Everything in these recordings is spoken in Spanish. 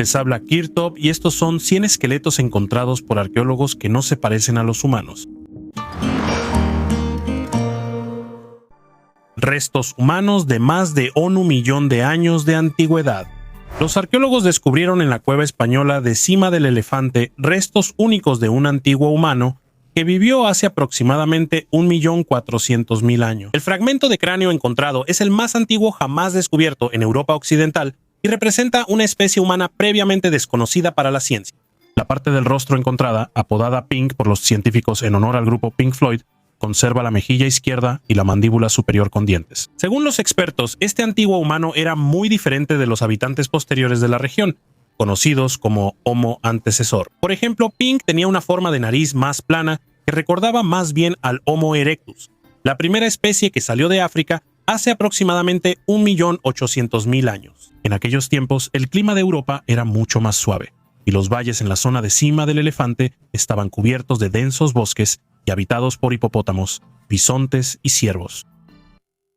Les habla Kirtop y estos son 100 esqueletos encontrados por arqueólogos que no se parecen a los humanos. Restos humanos de más de 1 millón de años de antigüedad. Los arqueólogos descubrieron en la cueva española de Cima del Elefante restos únicos de un antiguo humano que vivió hace aproximadamente 1.400.000 años. El fragmento de cráneo encontrado es el más antiguo jamás descubierto en Europa Occidental y representa una especie humana previamente desconocida para la ciencia. La parte del rostro encontrada, apodada Pink por los científicos en honor al grupo Pink Floyd, conserva la mejilla izquierda y la mandíbula superior con dientes. Según los expertos, este antiguo humano era muy diferente de los habitantes posteriores de la región, conocidos como Homo antecesor. Por ejemplo, Pink tenía una forma de nariz más plana que recordaba más bien al Homo erectus, la primera especie que salió de África hace aproximadamente 1.800.000 años. En aquellos tiempos, el clima de Europa era mucho más suave, y los valles en la zona de Cima del Elefante estaban cubiertos de densos bosques y habitados por hipopótamos, bisontes y ciervos.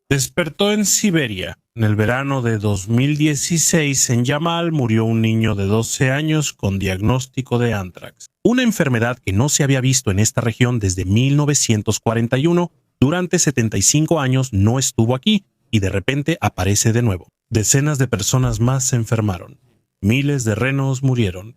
Despertó en Siberia. En el verano de 2016, en Yamal murió un niño de 12 años con diagnóstico de anthrax, una enfermedad que no se había visto en esta región desde 1941. Durante 75 años no estuvo aquí y de repente aparece de nuevo. Decenas de personas más se enfermaron. Miles de renos murieron.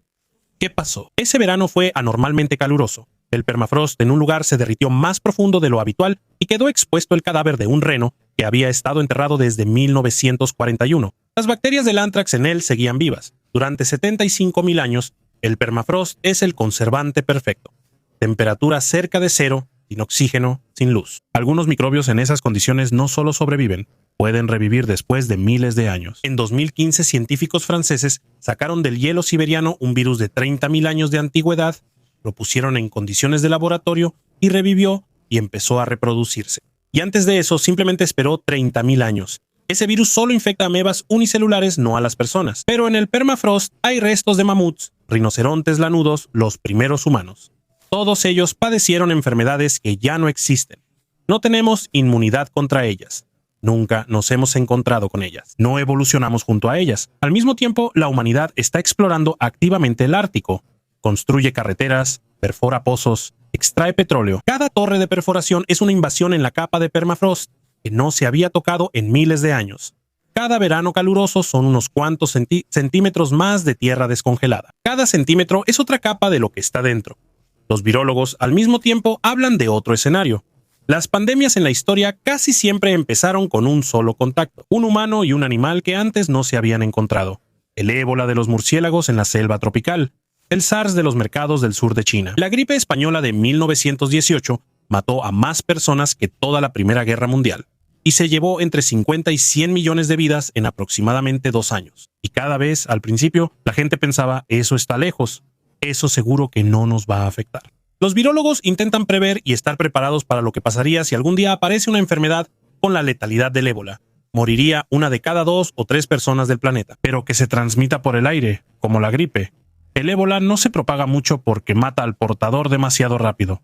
¿Qué pasó? Ese verano fue anormalmente caluroso. El permafrost en un lugar se derritió más profundo de lo habitual y quedó expuesto el cadáver de un reno que había estado enterrado desde 1941. Las bacterias del anthrax en él seguían vivas. Durante 75.000 años, el permafrost es el conservante perfecto. Temperatura cerca de cero, sin oxígeno, sin luz. Algunos microbios en esas condiciones no solo sobreviven, pueden revivir después de miles de años. En 2015, científicos franceses sacaron del hielo siberiano un virus de 30.000 años de antigüedad, lo pusieron en condiciones de laboratorio y revivió y empezó a reproducirse. Y antes de eso, simplemente esperó 30.000 años. Ese virus solo infecta amebas unicelulares, no a las personas. Pero en el permafrost hay restos de mamuts, rinocerontes lanudos, los primeros humanos. Todos ellos padecieron enfermedades que ya no existen. No tenemos inmunidad contra ellas. Nunca nos hemos encontrado con ellas. No evolucionamos junto a ellas. Al mismo tiempo, la humanidad está explorando activamente el Ártico. Construye carreteras, perfora pozos, extrae petróleo. Cada torre de perforación es una invasión en la capa de permafrost que no se había tocado en miles de años. Cada verano caluroso son unos cuantos centímetros más de tierra descongelada. Cada centímetro es otra capa de lo que está dentro. Los virólogos al mismo tiempo hablan de otro escenario. Las pandemias en la historia casi siempre empezaron con un solo contacto, un humano y un animal que antes no se habían encontrado. El ébola de los murciélagos en la selva tropical, el SARS de los mercados del sur de China. La gripe española de 1918 mató a más personas que toda la Primera Guerra Mundial y se llevó entre 50 y 100 millones de vidas en aproximadamente 2 años. Y cada vez, al principio, la gente pensaba, eso está lejos, eso seguro que no nos va a afectar. Los virólogos intentan prever y estar preparados para lo que pasaría si algún día aparece una enfermedad con la letalidad del ébola. Moriría 1 de cada 2 o 3 personas del planeta, pero que se transmita por el aire, como la gripe. El ébola no se propaga mucho porque mata al portador demasiado rápido,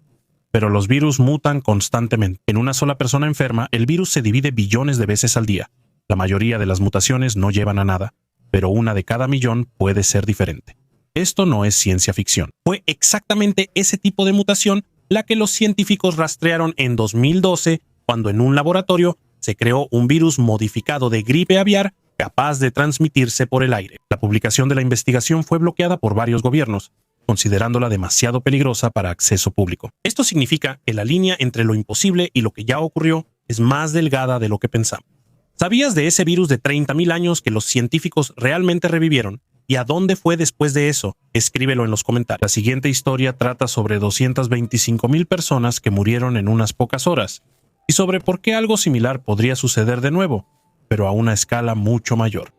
pero los virus mutan constantemente. En una sola persona enferma, el virus se divide billones de veces al día. La mayoría de las mutaciones no llevan a nada, pero 1 de cada millón puede ser diferente. Esto no es ciencia ficción. Fue exactamente ese tipo de mutación la que los científicos rastrearon en 2012, cuando en un laboratorio se creó un virus modificado de gripe aviar capaz de transmitirse por el aire. La publicación de la investigación fue bloqueada por varios gobiernos, considerándola demasiado peligrosa para acceso público. Esto significa que la línea entre lo imposible y lo que ya ocurrió es más delgada de lo que pensamos. ¿Sabías de ese virus de 30.000 años que los científicos realmente revivieron? ¿Y a dónde fue después de eso? Escríbelo en los comentarios. La siguiente historia trata sobre 225.000 personas que murieron en unas pocas horas y sobre por qué algo similar podría suceder de nuevo, pero a una escala mucho mayor.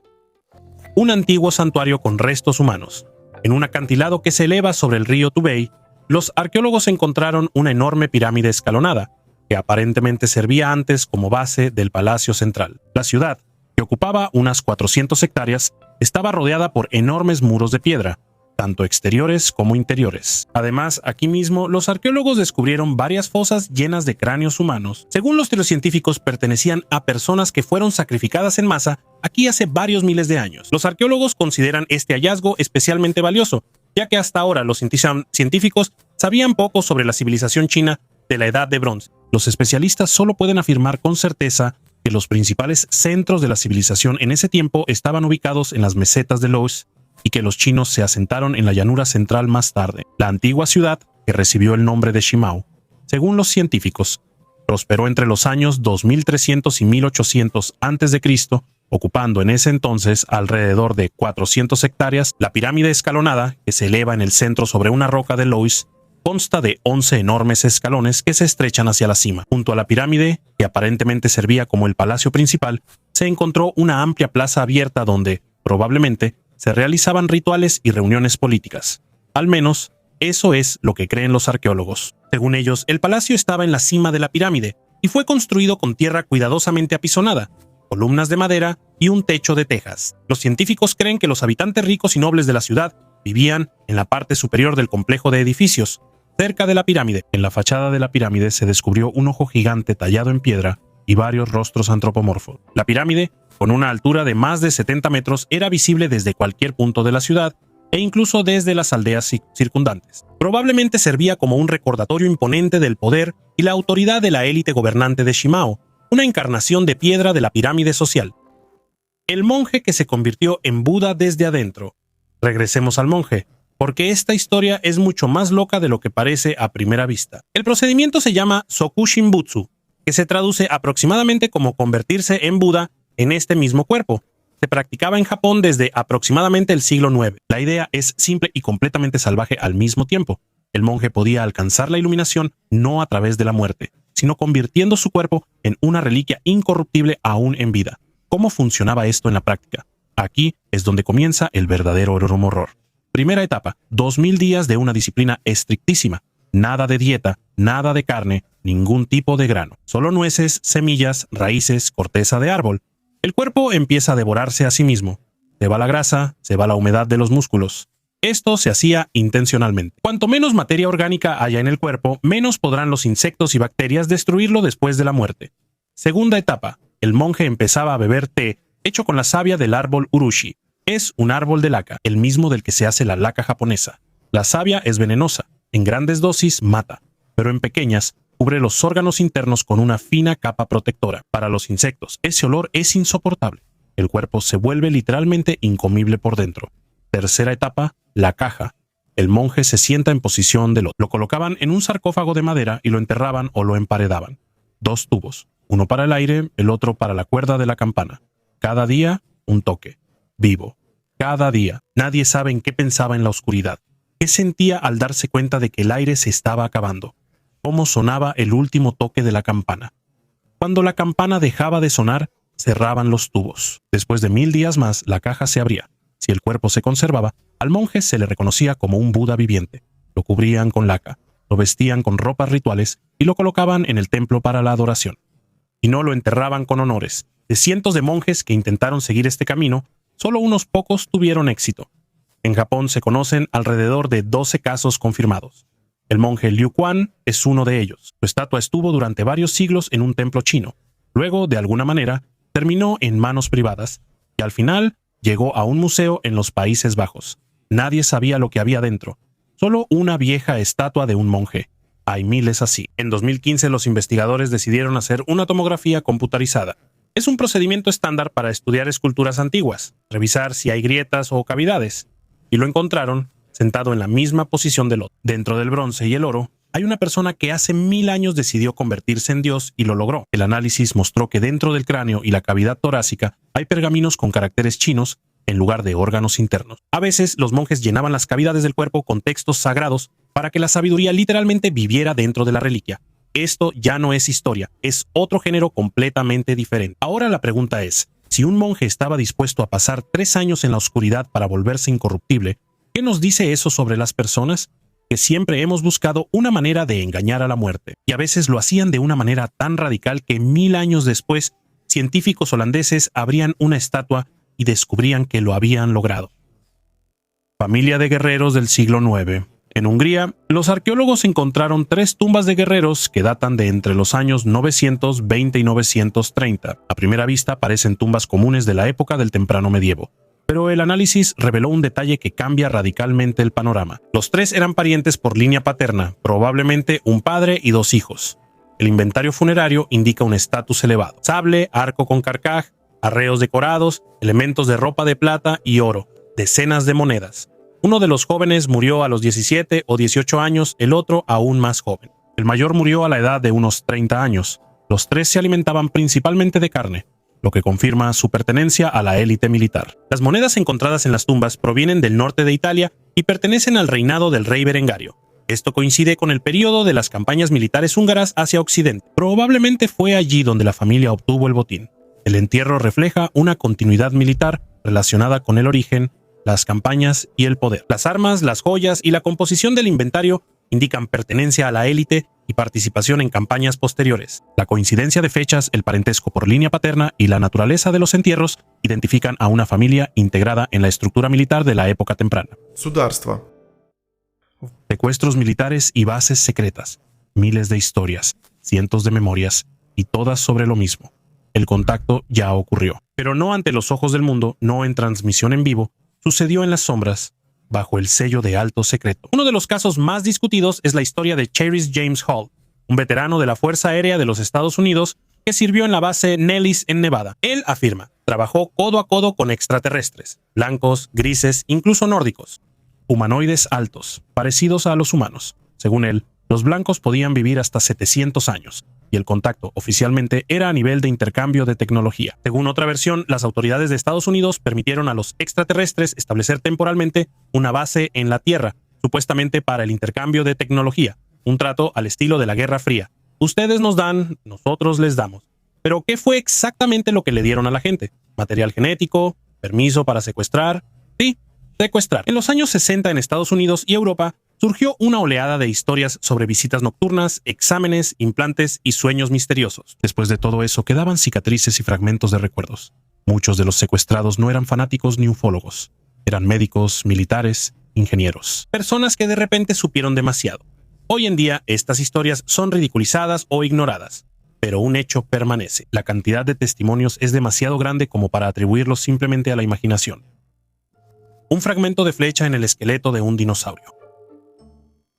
Un antiguo santuario con restos humanos. En un acantilado que se eleva sobre el río Tubey, los arqueólogos encontraron una enorme pirámide escalonada, que aparentemente servía antes como base del Palacio Central. La ciudad, que ocupaba unas 400 hectáreas, estaba rodeada por enormes muros de piedra, tanto exteriores como interiores. Además, aquí mismo, los arqueólogos descubrieron varias fosas llenas de cráneos humanos. Según los científicos, pertenecían a personas que fueron sacrificadas en masa aquí hace varios miles de años. Los arqueólogos consideran este hallazgo especialmente valioso, ya que hasta ahora los científicos sabían poco sobre la civilización china de la Edad de Bronce. Los especialistas solo pueden afirmar con certeza que los principales centros de la civilización en ese tiempo estaban ubicados en las mesetas de Loess y que los chinos se asentaron en la llanura central más tarde. La antigua ciudad, que recibió el nombre de Shimao, según los científicos, prosperó entre los años 2300 y 1800 a.C., ocupando en ese entonces alrededor de 400 hectáreas. La pirámide escalonada, que se eleva en el centro sobre una roca de Loess, consta de 11 enormes escalones que se estrechan hacia la cima. Junto a la pirámide, que aparentemente servía como el palacio principal, se encontró una amplia plaza abierta donde, probablemente, se realizaban rituales y reuniones políticas. Al menos, eso es lo que creen los arqueólogos. Según ellos, el palacio estaba en la cima de la pirámide y fue construido con tierra cuidadosamente apisonada, columnas de madera y un techo de tejas. Los científicos creen que los habitantes ricos y nobles de la ciudad vivían en la parte superior del complejo de edificios, cerca de la pirámide. En la fachada de la pirámide se descubrió un ojo gigante tallado en piedra y varios rostros antropomorfos. La pirámide, con una altura de más de 70 metros, era visible desde cualquier punto de la ciudad e incluso desde las aldeas circundantes. Probablemente servía como un recordatorio imponente del poder y la autoridad de la élite gobernante de Shimao, una encarnación de piedra de la pirámide social. El monje que se convirtió en Buda desde adentro. Regresemos al monje, porque esta historia es mucho más loca de lo que parece a primera vista. El procedimiento se llama Soku Shinbutsu, que se traduce aproximadamente como convertirse en Buda en este mismo cuerpo. Se practicaba en Japón desde aproximadamente el siglo IX. La idea es simple y completamente salvaje al mismo tiempo. El monje podía alcanzar la iluminación no a través de la muerte, sino convirtiendo su cuerpo en una reliquia incorruptible aún en vida. ¿Cómo funcionaba esto en la práctica? Aquí es donde comienza el verdadero horror. Primera etapa, 2000 días de una disciplina estrictísima. Nada de dieta, nada de carne, ningún tipo de grano. Solo nueces, semillas, raíces, corteza de árbol. El cuerpo empieza a devorarse a sí mismo. Se va la grasa, se va la humedad de los músculos. Esto se hacía intencionalmente. Cuanto menos materia orgánica haya en el cuerpo, menos podrán los insectos y bacterias destruirlo después de la muerte. Segunda etapa, el monje empezaba a beber té hecho con la savia del árbol urushi. Es un árbol de laca, el mismo del que se hace la laca japonesa. La savia es venenosa, en grandes dosis mata, pero en pequeñas cubre los órganos internos con una fina capa protectora. Para los insectos, ese olor es insoportable. El cuerpo se vuelve literalmente incomible por dentro. Tercera etapa, la caja. El monje se sienta en posición de loto. Lo colocaban en un sarcófago de madera y lo enterraban o lo emparedaban. 2 tubos, uno para el aire, el otro para la cuerda de la campana. Cada día, un toque. Vivo. Cada día. Nadie sabe en qué pensaba en la oscuridad. ¿Qué sentía al darse cuenta de que el aire se estaba acabando? ¿Cómo sonaba el último toque de la campana? Cuando la campana dejaba de sonar, cerraban los tubos. Después de 1000 días más, la caja se abría. Si el cuerpo se conservaba, al monje se le reconocía como un Buda viviente. Lo cubrían con laca, lo vestían con ropas rituales y lo colocaban en el templo para la adoración. Y no lo enterraban con honores. De cientos de monjes que intentaron seguir este camino, solo unos pocos tuvieron éxito. En Japón se conocen alrededor de 12 casos confirmados. El monje Liu Quan es uno de ellos. Su estatua estuvo durante varios siglos en un templo chino. Luego, de alguna manera, terminó en manos privadas y al final llegó a un museo en los Países Bajos. Nadie sabía lo que había dentro. Solo una vieja estatua de un monje. Hay miles así. En 2015 los investigadores decidieron hacer una tomografía computarizada. Es un procedimiento estándar para estudiar esculturas antiguas, revisar si hay grietas o cavidades. Y lo encontraron sentado en la misma posición del otro. Dentro del bronce y el oro, hay una persona que hace 1000 años decidió convertirse en Dios y lo logró. El análisis mostró que dentro del cráneo y la cavidad torácica hay pergaminos con caracteres chinos en lugar de órganos internos. A veces los monjes llenaban las cavidades del cuerpo con textos sagrados para que la sabiduría literalmente viviera dentro de la reliquia. Esto ya no es historia, es otro género completamente diferente. Ahora la pregunta es, si un monje estaba dispuesto a pasar 3 años en la oscuridad para volverse incorruptible, ¿qué nos dice eso sobre las personas? Que siempre hemos buscado una manera de engañar a la muerte, y a veces lo hacían de una manera tan radical que 1000 años después, científicos holandeses abrían una estatua y descubrían que lo habían logrado. Familia de guerreros del siglo IX. En Hungría, los arqueólogos encontraron 3 tumbas de guerreros que datan de entre los años 920 y 930. A primera vista parecen tumbas comunes de la época del temprano medievo, pero el análisis reveló un detalle que cambia radicalmente el panorama. Los 3 eran parientes por línea paterna, probablemente un padre y 2 hijos. El inventario funerario indica un estatus elevado: sable, arco con carcaj, arreos decorados, elementos de ropa de plata y oro, decenas de monedas. Uno de los jóvenes murió a los 17 o 18 años, el otro aún más joven. El mayor murió a la edad de unos 30 años. Los 3 se alimentaban principalmente de carne, lo que confirma su pertenencia a la élite militar. Las monedas encontradas en las tumbas provienen del norte de Italia y pertenecen al reinado del rey Berengario. Esto coincide con el periodo de las campañas militares húngaras hacia Occidente. Probablemente fue allí donde la familia obtuvo el botín. El entierro refleja una continuidad militar relacionada con el origen, las campañas y el poder. Las armas, las joyas y la composición del inventario indican pertenencia a la élite y participación en campañas posteriores. La coincidencia de fechas, el parentesco por línea paterna y la naturaleza de los entierros identifican a una familia integrada en la estructura militar de la época temprana. Государство. Secuestros militares y bases secretas, miles de historias, cientos de memorias y todas sobre lo mismo. El contacto ya ocurrió, pero no ante los ojos del mundo, no en transmisión en vivo. Sucedió en las sombras, bajo el sello de alto secreto. Uno de los casos más discutidos es la historia de Cherish James Hall, un veterano de la Fuerza Aérea de los Estados Unidos que sirvió en la base Nellis en Nevada. Él afirma, trabajó codo a codo con extraterrestres, blancos, grises, incluso nórdicos, humanoides altos, parecidos a los humanos. Según él, los blancos podían vivir hasta 700 años, y el contacto oficialmente era a nivel de intercambio de tecnología. Según otra versión, las autoridades de Estados Unidos permitieron a los extraterrestres establecer temporalmente una base en la Tierra, supuestamente para el intercambio de tecnología, un trato al estilo de la Guerra Fría. Ustedes nos dan, nosotros les damos. Pero ¿qué fue exactamente lo que le dieron a la gente? ¿Material genético? ¿Permiso para secuestrar? Sí, secuestrar. En los años 60 en Estados Unidos y Europa, surgió una oleada de historias sobre visitas nocturnas, exámenes, implantes y sueños misteriosos. Después de todo eso quedaban cicatrices y fragmentos de recuerdos. Muchos de los secuestrados no eran fanáticos ni ufólogos. Eran médicos, militares, ingenieros. Personas que de repente supieron demasiado. Hoy en día estas historias son ridiculizadas o ignoradas. Pero un hecho permanece. La cantidad de testimonios es demasiado grande como para atribuirlos simplemente a la imaginación. Un fragmento de flecha en el esqueleto de un dinosaurio.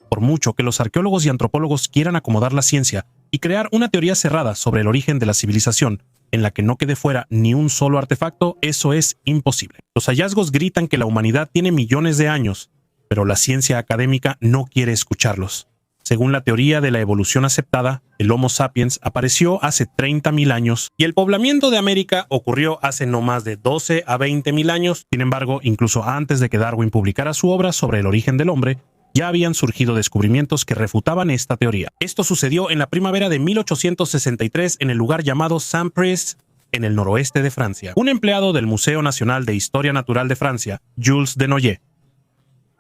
Por mucho que los arqueólogos y antropólogos quieran acomodar la ciencia y crear una teoría cerrada sobre el origen de la civilización, en la que no quede fuera ni un solo artefacto, eso es imposible. Los hallazgos gritan que la humanidad tiene millones de años, pero la ciencia académica no quiere escucharlos. Según la teoría de la evolución aceptada, el Homo sapiens apareció hace 30.000 años y el poblamiento de América ocurrió hace no más de 12 a 20.000 años. Sin embargo, incluso antes de que Darwin publicara su obra sobre el origen del hombre, ya habían surgido descubrimientos que refutaban esta teoría. Esto sucedió en la primavera de 1863 en el lugar llamado Saint-Priest, en el noroeste de Francia. Un empleado del Museo Nacional de Historia Natural de Francia, Jules Denoyer,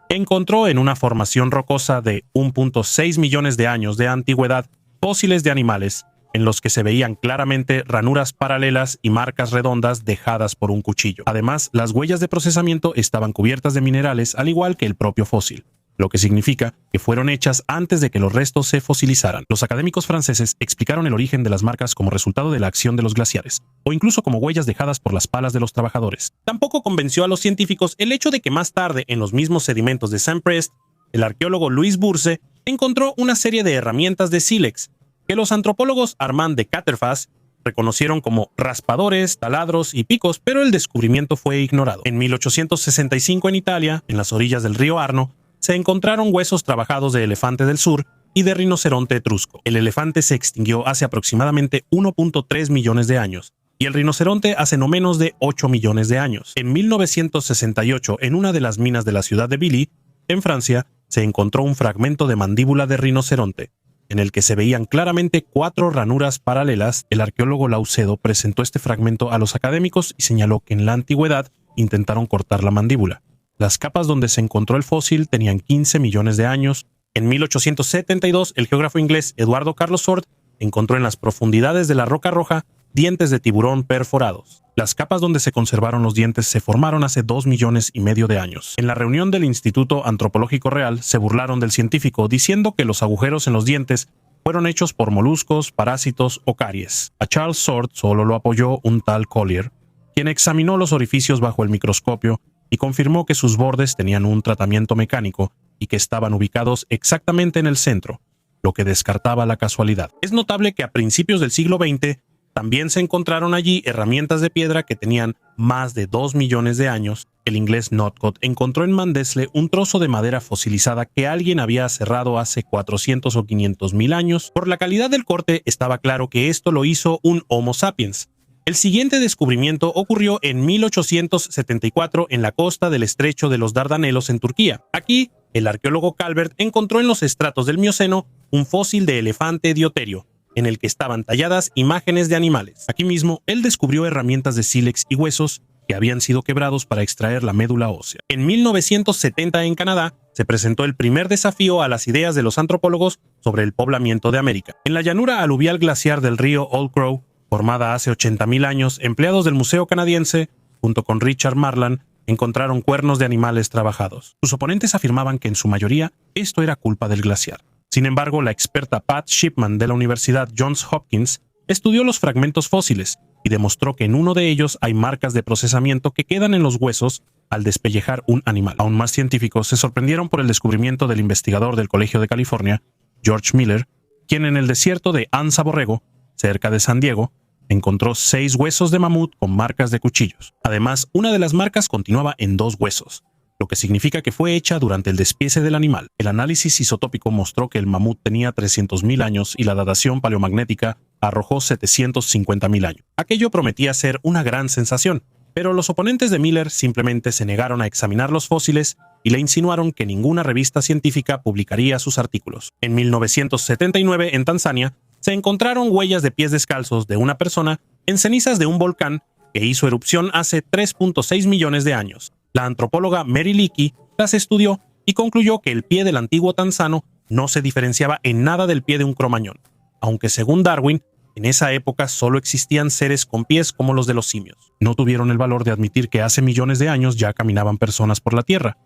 encontró en una formación rocosa de 1.6 millones de años de antigüedad fósiles de animales en los que se veían claramente ranuras paralelas y marcas redondas dejadas por un cuchillo. Además, las huellas de procesamiento estaban cubiertas de minerales al igual que el propio fósil, lo que significa que fueron hechas antes de que los restos se fosilizaran. Los académicos franceses explicaron el origen de las marcas como resultado de la acción de los glaciares, o incluso como huellas dejadas por las palas de los trabajadores. Tampoco convenció a los científicos el hecho de que más tarde, en los mismos sedimentos de Saint-Priest, el arqueólogo Louis Bourse encontró una serie de herramientas de sílex que los antropólogos Armand de Quatrefages reconocieron como raspadores, taladros y picos, pero el descubrimiento fue ignorado. En 1865 en Italia, en las orillas del río Arno, se encontraron huesos trabajados de elefante del sur y de rinoceronte etrusco. El elefante se extinguió hace aproximadamente 1.3 millones de años y el rinoceronte hace no menos de 8 millones de años. En 1968, en una de las minas de la ciudad de Billy, en Francia, se encontró un fragmento de mandíbula de rinoceronte, en el que se veían claramente 4 ranuras paralelas. El arqueólogo Laucedo presentó este fragmento a los académicos y señaló que en la antigüedad intentaron cortar la mandíbula. Las capas donde se encontró el fósil tenían 15 millones de años. En 1872, el geógrafo inglés Eduardo Carlos Sort encontró en las profundidades de la Roca Roja dientes de tiburón perforados. Las capas donde se conservaron los dientes se formaron hace 2,5 millones de años. En la reunión del Instituto Antropológico Real se burlaron del científico diciendo que los agujeros en los dientes fueron hechos por moluscos, parásitos o caries. A Charles Sword solo lo apoyó un tal Collier, quien examinó los orificios bajo el microscopio y confirmó que sus bordes tenían un tratamiento mecánico y que estaban ubicados exactamente en el centro, lo que descartaba la casualidad. Es notable que a principios del siglo XX también se encontraron allí herramientas de piedra que tenían más de 2 millones de años. El inglés Northcott encontró en Mandesle un trozo de madera fosilizada que alguien había cerrado hace 400 o 500 mil años. Por la calidad del corte estaba claro que esto lo hizo un Homo sapiens. El siguiente descubrimiento ocurrió en 1874 en la costa del estrecho de los Dardanelos en Turquía. Aquí, el arqueólogo Calvert encontró en los estratos del Mioceno un fósil de elefante dioterio, en el que estaban talladas imágenes de animales. Aquí mismo, él descubrió herramientas de sílex y huesos que habían sido quebrados para extraer la médula ósea. En 1970 en Canadá, se presentó el primer desafío a las ideas de los antropólogos sobre el poblamiento de América. En la llanura aluvial glaciar del río Old Crow, formada hace 80,000 años, empleados del Museo Canadiense, junto con Richard Marland, encontraron cuernos de animales trabajados. Sus oponentes afirmaban que en su mayoría esto era culpa del glaciar. Sin embargo, la experta Pat Shipman de la Universidad Johns Hopkins estudió los fragmentos fósiles y demostró que en uno de ellos hay marcas de procesamiento que quedan en los huesos al despellejar un animal. Aún más científicos se sorprendieron por el descubrimiento del investigador del Colegio de California, George Miller, quien en el desierto de Anza Borrego, cerca de San Diego, encontró 6 huesos de mamut con marcas de cuchillos. Además, una de las marcas continuaba en 2 huesos, lo que significa que fue hecha durante el despiece del animal. El análisis isotópico mostró que el mamut tenía 300,000 años y la datación paleomagnética arrojó 750,000 años. Aquello prometía ser una gran sensación, pero los oponentes de Miller simplemente se negaron a examinar los fósiles y le insinuaron que ninguna revista científica publicaría sus artículos. En 1979, en Tanzania, se encontraron huellas de pies descalzos de una persona en cenizas de un volcán que hizo erupción hace 3,6 millones de años. La antropóloga Mary Leakey las estudió y concluyó que el pie del antiguo tanzano no se diferenciaba en nada del pie de un cromañón, aunque según Darwin, en esa época solo existían seres con pies como los de los simios. No tuvieron el valor de admitir que hace millones de años ya caminaban personas por la Tierra.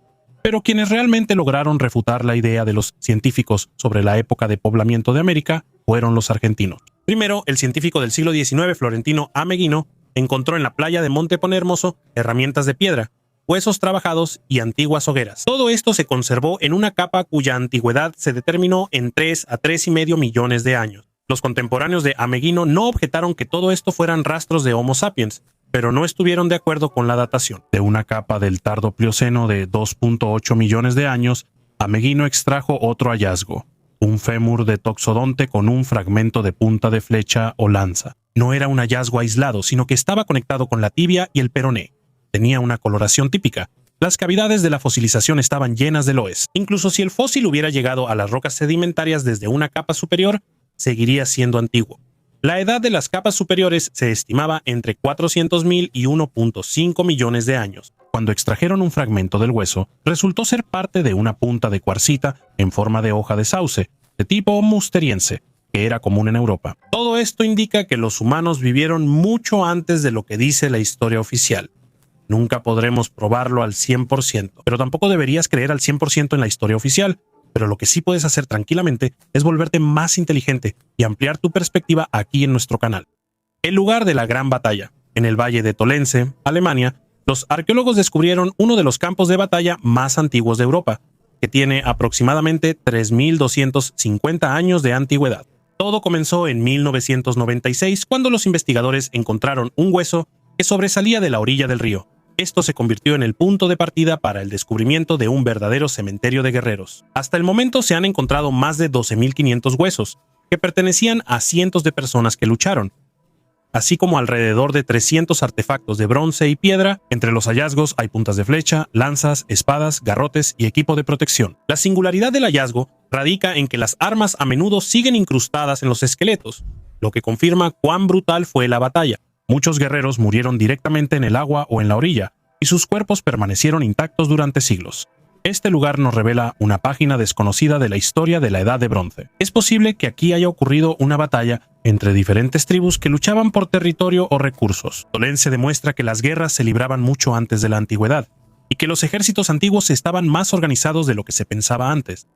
Pero quienes realmente lograron refutar la idea de los científicos sobre la época de poblamiento de América fueron los argentinos. Primero, el científico del siglo XIX, Florentino Ameghino, encontró en la playa de Monte Hermoso herramientas de piedra, huesos trabajados y antiguas hogueras. Todo esto se conservó en una capa cuya antigüedad se determinó en 3 a 3,5 millones de años. Los contemporáneos de Ameghino no objetaron que todo esto fueran rastros de Homo sapiens, pero no estuvieron de acuerdo con la datación. De una capa del tardo Plioceno de 2,8 millones de años, Ameghino extrajo otro hallazgo, un fémur de toxodonte con un fragmento de punta de flecha o lanza. No era un hallazgo aislado, sino que estaba conectado con la tibia y el peroné. Tenía una coloración típica. Las cavidades de la fosilización estaban llenas de loes. Incluso si el fósil hubiera llegado a las rocas sedimentarias desde una capa superior, seguiría siendo antiguo. La edad de las capas superiores se estimaba entre 400,000 y 1,5 millones de años. Cuando extrajeron un fragmento del hueso, resultó ser parte de una punta de cuarcita en forma de hoja de sauce, de tipo musteriense, que era común en Europa. Todo esto indica que los humanos vivieron mucho antes de lo que dice la historia oficial. Nunca podremos probarlo al 100%, pero tampoco deberías creer al 100% en la historia oficial. Pero lo que sí puedes hacer tranquilamente es volverte más inteligente y ampliar tu perspectiva aquí en nuestro canal. El lugar de la gran batalla. En el valle de Tolense, Alemania, los arqueólogos descubrieron uno de los campos de batalla más antiguos de Europa, que tiene aproximadamente 3,250 años de antigüedad. Todo comenzó en 1996, cuando los investigadores encontraron un hueso que sobresalía de la orilla del río. Esto se convirtió en el punto de partida para el descubrimiento de un verdadero cementerio de guerreros. Hasta el momento se han encontrado más de 12,500 huesos, que pertenecían a cientos de personas que lucharon, así como alrededor de 300 artefactos de bronce y piedra. Entre los hallazgos hay puntas de flecha, lanzas, espadas, garrotes y equipo de protección. La singularidad del hallazgo radica en que las armas a menudo siguen incrustadas en los esqueletos, lo que confirma cuán brutal fue la batalla. Muchos guerreros murieron directamente en el agua o en la orilla, y sus cuerpos permanecieron intactos durante siglos. Este lugar nos revela una página desconocida de la historia de la Edad de Bronce. Es posible que aquí haya ocurrido una batalla entre diferentes tribus que luchaban por territorio o recursos. Tolense demuestra que las guerras se libraban mucho antes de la antigüedad y que los ejércitos antiguos estaban más organizados de lo que se pensaba antes.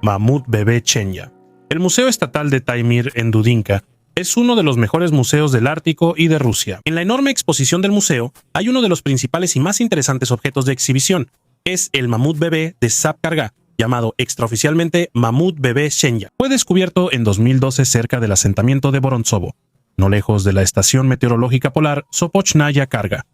Mamut bebé Chenya. El Museo Estatal de Taimyr en Dudinka es uno de los mejores museos del Ártico y de Rusia. En la enorme exposición del museo hay uno de los principales y más interesantes objetos de exhibición. Es el mamut bebé de Sapkargá, llamado extraoficialmente Mamut bebé Chenya. Fue descubierto en 2012 cerca del asentamiento de Voronzovo, no lejos de la estación meteorológica polar Sopochnaya Karga.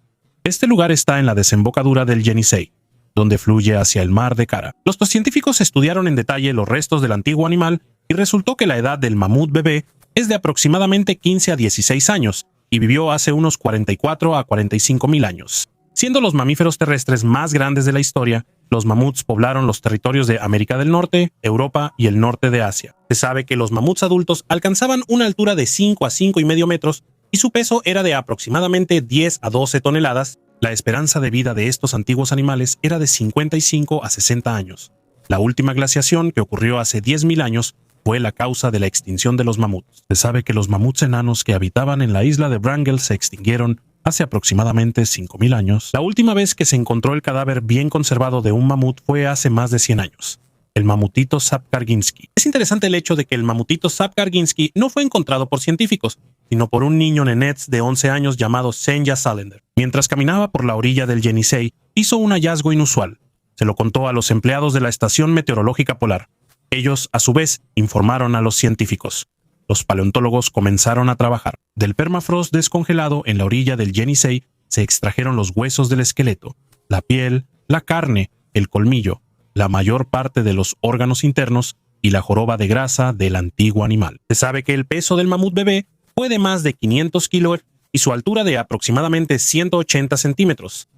Este lugar está en la desembocadura del Yenisei, donde fluye hacia el mar de Kara. Los científicos estudiaron en detalle los restos del antiguo animal y resultó que la edad del mamut bebé es de aproximadamente 15 a 16 años y vivió hace unos 44 a 45 mil años. Siendo los mamíferos terrestres más grandes de la historia, los mamuts poblaron los territorios de América del Norte, Europa y el norte de Asia. Se sabe que los mamuts adultos alcanzaban una altura de 5 a 5,5 metros y su peso era de aproximadamente 10 a 12 toneladas. La esperanza de vida de estos antiguos animales era de 55 a 60 años. La última glaciación, que ocurrió hace 10.000 años, fue la causa de la extinción de los mamuts. Se sabe que los mamuts enanos que habitaban en la isla de Wrangel se extinguieron hace aproximadamente 5.000 años. La última vez que se encontró el cadáver bien conservado de un mamut fue hace más de 100 años. El mamutito Sapkarginsky. Es interesante el hecho de que el mamutito Sapkarginsky no fue encontrado por científicos, sino por un niño nenets de 11 años llamado Senja Salender. Mientras caminaba por la orilla del Yenisei, hizo un hallazgo inusual. Se lo contó a los empleados de la estación meteorológica polar. Ellos, a su vez, informaron a los científicos. Los paleontólogos comenzaron a trabajar. Del permafrost descongelado en la orilla del Yenisei se extrajeron los huesos del esqueleto, la piel, la carne, el colmillo, la mayor parte de los órganos internos y la joroba de grasa del antiguo animal. Se sabe que el peso del mamut bebé fue de más de 500 kilos y su altura de aproximadamente 180 centímetros.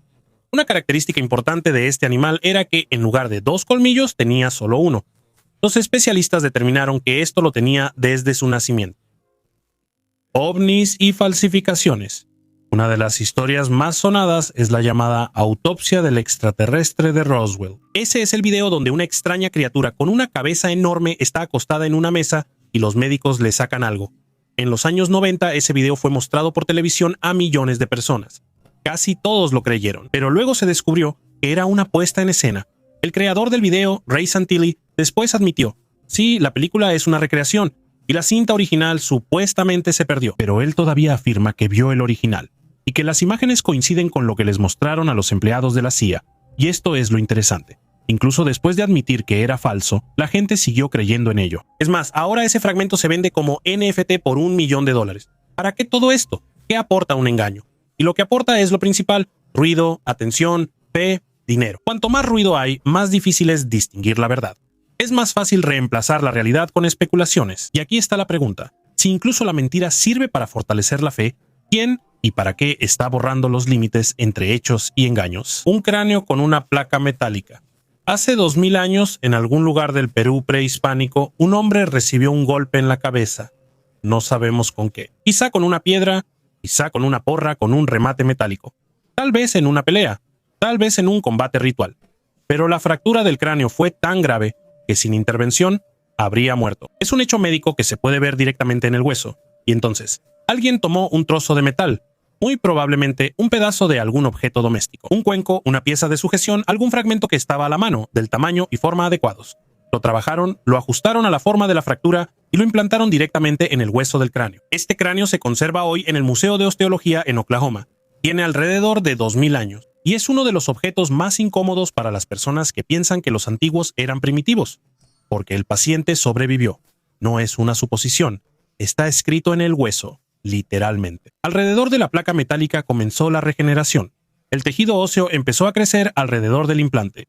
Una característica importante de este animal era que en lugar de 2 colmillos tenía solo uno. Los especialistas determinaron que esto lo tenía desde su nacimiento. OVNIs y falsificaciones. Una de las historias más sonadas es la llamada autopsia del extraterrestre de Roswell. Ese es el video donde una extraña criatura con una cabeza enorme está acostada en una mesa y los médicos le sacan algo. En los años 90 ese video fue mostrado por televisión a millones de personas. Casi todos lo creyeron, pero luego se descubrió que era una puesta en escena. El creador del video, Ray Santilli, después admitió, sí, la película es una recreación y la cinta original supuestamente se perdió, pero él todavía afirma que vio el original y que las imágenes coinciden con lo que les mostraron a los empleados de la CIA, y esto es lo interesante. Incluso después de admitir que era falso, la gente siguió creyendo en ello. Es más, ahora ese fragmento se vende como NFT por $1 millón. ¿Para qué todo esto? ¿Qué aporta un engaño? Y lo que aporta es lo principal: ruido, atención, fe, dinero. Cuanto más ruido hay, más difícil es distinguir la verdad. Es más fácil reemplazar la realidad con especulaciones. Y aquí está la pregunta: si incluso la mentira sirve para fortalecer la fe, ¿quién y para qué está borrando los límites entre hechos y engaños? Un cráneo con una placa metálica. Hace 2000 años, en algún lugar del Perú prehispánico, un hombre recibió un golpe en la cabeza. No sabemos con qué. Quizá con una piedra, quizá con una porra con un remate metálico. Tal vez en una pelea, tal vez en un combate ritual. Pero la fractura del cráneo fue tan grave que sin intervención habría muerto. Es un hecho médico que se puede ver directamente en el hueso. Y entonces, alguien tomó un trozo de metal, muy probablemente un pedazo de algún objeto doméstico, un cuenco, una pieza de sujeción, algún fragmento que estaba a la mano, del tamaño y forma adecuados. Lo trabajaron, lo ajustaron a la forma de la fractura y lo implantaron directamente en el hueso del cráneo. Este cráneo se conserva hoy en el Museo de Osteología en Oklahoma. Tiene alrededor de 2000 años y es uno de los objetos más incómodos para las personas que piensan que los antiguos eran primitivos, porque el paciente sobrevivió. No es una suposición, está escrito en el hueso, literalmente. Alrededor de la placa metálica comenzó la regeneración. El tejido óseo empezó a crecer alrededor del implante.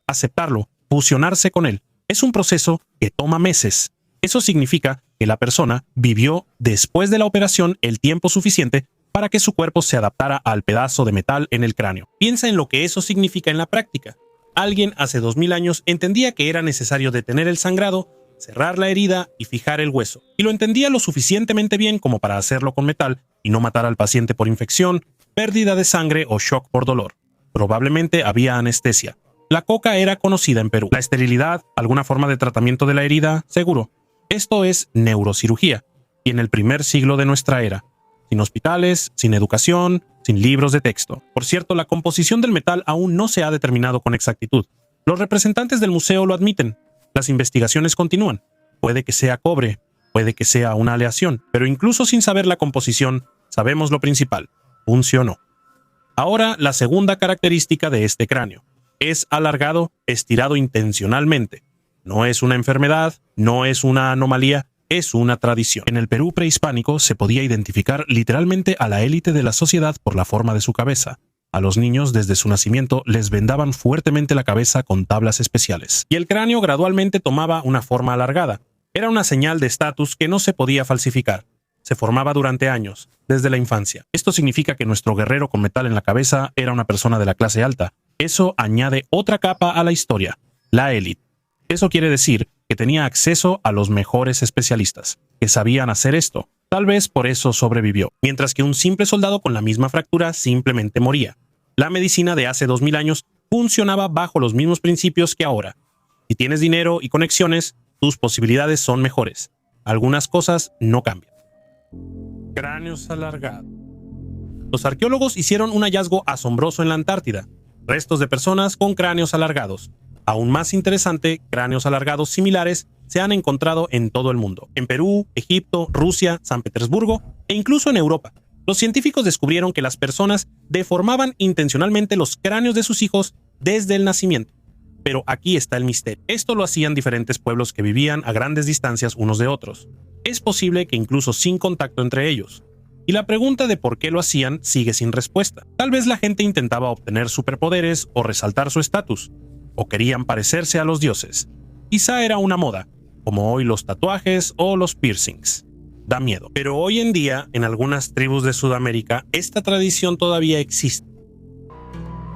Aceptarlo, fusionarse con él, es un proceso que toma meses. Eso significa que la persona vivió después de la operación el tiempo suficiente para que su cuerpo se adaptara al pedazo de metal en el cráneo. Piensa en lo que eso significa en la práctica. Alguien hace 2000 años entendía que era necesario detener el sangrado, cerrar la herida y fijar el hueso. Y lo entendía lo suficientemente bien como para hacerlo con metal y no matar al paciente por infección, pérdida de sangre o shock por dolor. Probablemente había anestesia. La coca era conocida en Perú. La esterilidad, alguna forma de tratamiento de la herida, seguro. Esto es neurocirugía. y en el primer siglo de nuestra era, sin hospitales, sin educación, sin libros de texto. Por cierto, la composición del metal aún no se ha determinado con exactitud. Los representantes del museo lo admiten. Las investigaciones continúan. Puede que sea cobre, puede que sea una aleación, pero incluso sin saber la composición, sabemos lo principal: funcionó. Ahora, la segunda característica de este cráneo. Es alargado, estirado intencionalmente. No es una enfermedad, no es una anomalía, es una tradición. En el Perú prehispánico se podía identificar literalmente a la élite de la sociedad por la forma de su cabeza. A los niños desde su nacimiento les vendaban fuertemente la cabeza con tablas especiales. Y el cráneo gradualmente tomaba una forma alargada. Era una señal de estatus que no se podía falsificar. Se formaba durante años, desde la infancia. Esto significa que nuestro guerrero con metal en la cabeza era una persona de la clase alta. Eso añade otra capa a la historia: la élite. Eso quiere decir que tenía acceso a los mejores especialistas, que sabían hacer esto. Tal vez por eso sobrevivió, mientras que un simple soldado con la misma fractura simplemente moría. La medicina de hace 2000 años funcionaba bajo los mismos principios que ahora. Si tienes dinero y conexiones, tus posibilidades son mejores. Algunas cosas no cambian. Cráneos alargados. Los arqueólogos hicieron un hallazgo asombroso en la Antártida: restos de personas con cráneos alargados. Aún más interesante, cráneos alargados similares se han encontrado en todo el mundo: en Perú, Egipto, Rusia, San Petersburgo e incluso en Europa. Los científicos descubrieron que las personas deformaban intencionalmente los cráneos de sus hijos desde el nacimiento. Pero aquí está el misterio. Esto lo hacían diferentes pueblos que vivían a grandes distancias unos de otros. Es posible que incluso sin contacto entre ellos. Y la pregunta de por qué lo hacían sigue sin respuesta. Tal vez la gente intentaba obtener superpoderes o resaltar su estatus, o querían parecerse a los dioses. Quizá era una moda, como hoy los tatuajes o los piercings. Da miedo. Pero hoy en día, en algunas tribus de Sudamérica, esta tradición todavía existe.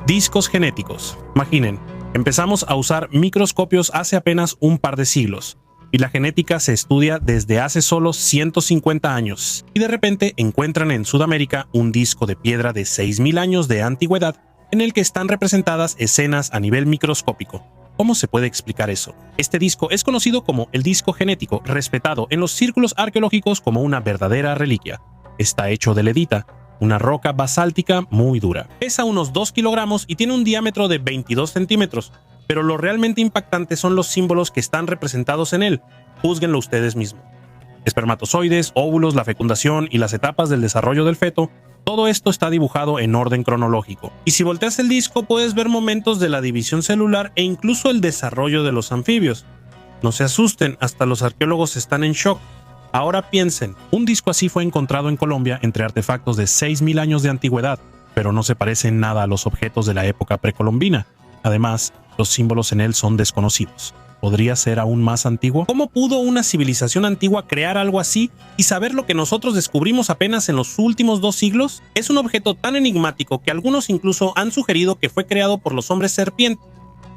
Discos genéticos. Imaginen, empezamos a usar microscopios hace apenas un par de siglos, y la genética se estudia desde hace solo 150 años, y de repente encuentran en Sudamérica un disco de piedra de 6000 años de antigüedad en el que están representadas escenas a nivel microscópico. ¿Cómo se puede explicar eso? Este disco es conocido como el disco genético, respetado en los círculos arqueológicos como una verdadera reliquia. Está hecho de ledita, una roca basáltica muy dura. Pesa unos 2 kilogramos y tiene un diámetro de 22 centímetros, pero lo realmente impactante son los símbolos que están representados en él. Júzguenlo ustedes mismos. Espermatozoides, óvulos, la fecundación y las etapas del desarrollo del feto. Todo esto está dibujado en orden cronológico. Y si volteas el disco puedes ver momentos de la división celular e incluso el desarrollo de los anfibios. No se asusten, hasta los arqueólogos están en shock. Ahora piensen, un disco así fue encontrado en Colombia entre artefactos de 6000 años de antigüedad, pero no se parece en nada a los objetos de la época precolombina. Además, los símbolos en él son desconocidos. ¿Podría ser aún más antiguo? ¿Cómo pudo una civilización antigua crear algo así y saber lo que nosotros descubrimos apenas en los últimos 2 siglos? Es un objeto tan enigmático que algunos incluso han sugerido que fue creado por los hombres serpiente.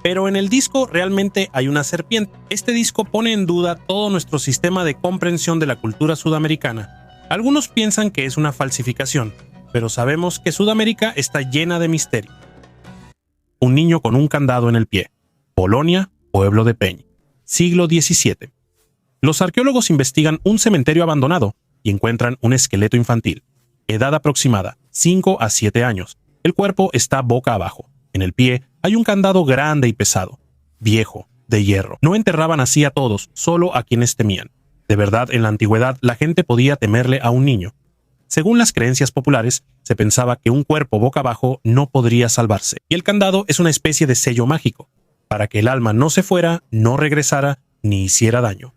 Pero en el disco realmente hay una serpiente. Este disco pone en duda todo nuestro sistema de comprensión de la cultura sudamericana. Algunos piensan que es una falsificación, pero sabemos que Sudamérica está llena de misterio. Un niño con un candado en el pie. Polonia, pueblo de Peñ. Siglo XVII. Los arqueólogos investigan un cementerio abandonado y encuentran un esqueleto infantil. Edad aproximada, 5 a 7 años. El cuerpo está boca abajo. En el pie hay un candado grande y pesado, viejo, de hierro. No enterraban así a todos, solo a quienes temían. De verdad, en la antigüedad la gente podía temerle a un niño. Según las creencias populares, se pensaba que un cuerpo boca abajo no podría salvarse, y el candado es una especie de sello mágico, para que el alma no se fuera, no regresara, ni hiciera daño.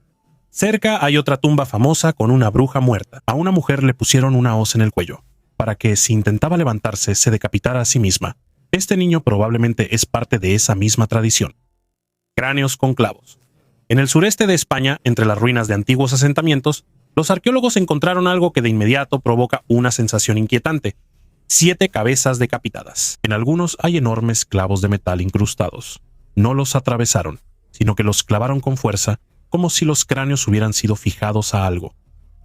Cerca hay otra tumba famosa con una bruja muerta. A una mujer le pusieron una hoz en el cuello, para que si intentaba levantarse se decapitara a sí misma. Este niño probablemente es parte de esa misma tradición. Cráneos con clavos. En el sureste de España, entre las ruinas de antiguos asentamientos, los arqueólogos encontraron algo que de inmediato provoca una sensación inquietante: 7 cabezas decapitadas. En algunos hay enormes clavos de metal incrustados. No los atravesaron, sino que los clavaron con fuerza, como si los cráneos hubieran sido fijados a algo.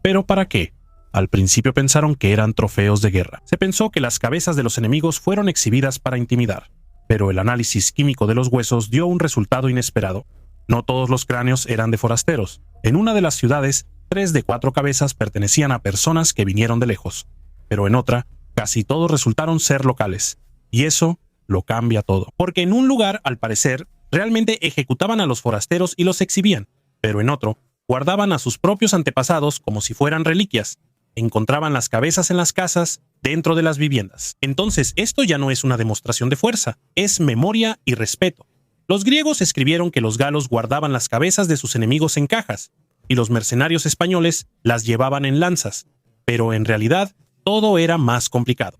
¿Pero para qué? Al principio pensaron que eran trofeos de guerra. Se pensó que las cabezas de los enemigos fueron exhibidas para intimidar, pero el análisis químico de los huesos dio un resultado inesperado. No todos los cráneos eran de forasteros. En una de las ciudades 3 de 4 cabezas pertenecían a personas que vinieron de lejos, pero en otra, casi todos resultaron ser locales. Y eso lo cambia todo. Porque en un lugar, al parecer, realmente ejecutaban a los forasteros y los exhibían, pero en otro, guardaban a sus propios antepasados como si fueran reliquias. Encontraban las cabezas en las casas, dentro de las viviendas. Entonces, esto ya no es una demostración de fuerza, es memoria y respeto. Los griegos escribieron que los galos guardaban las cabezas de sus enemigos en cajas, y los mercenarios españoles las llevaban en lanzas, pero en realidad todo era más complicado.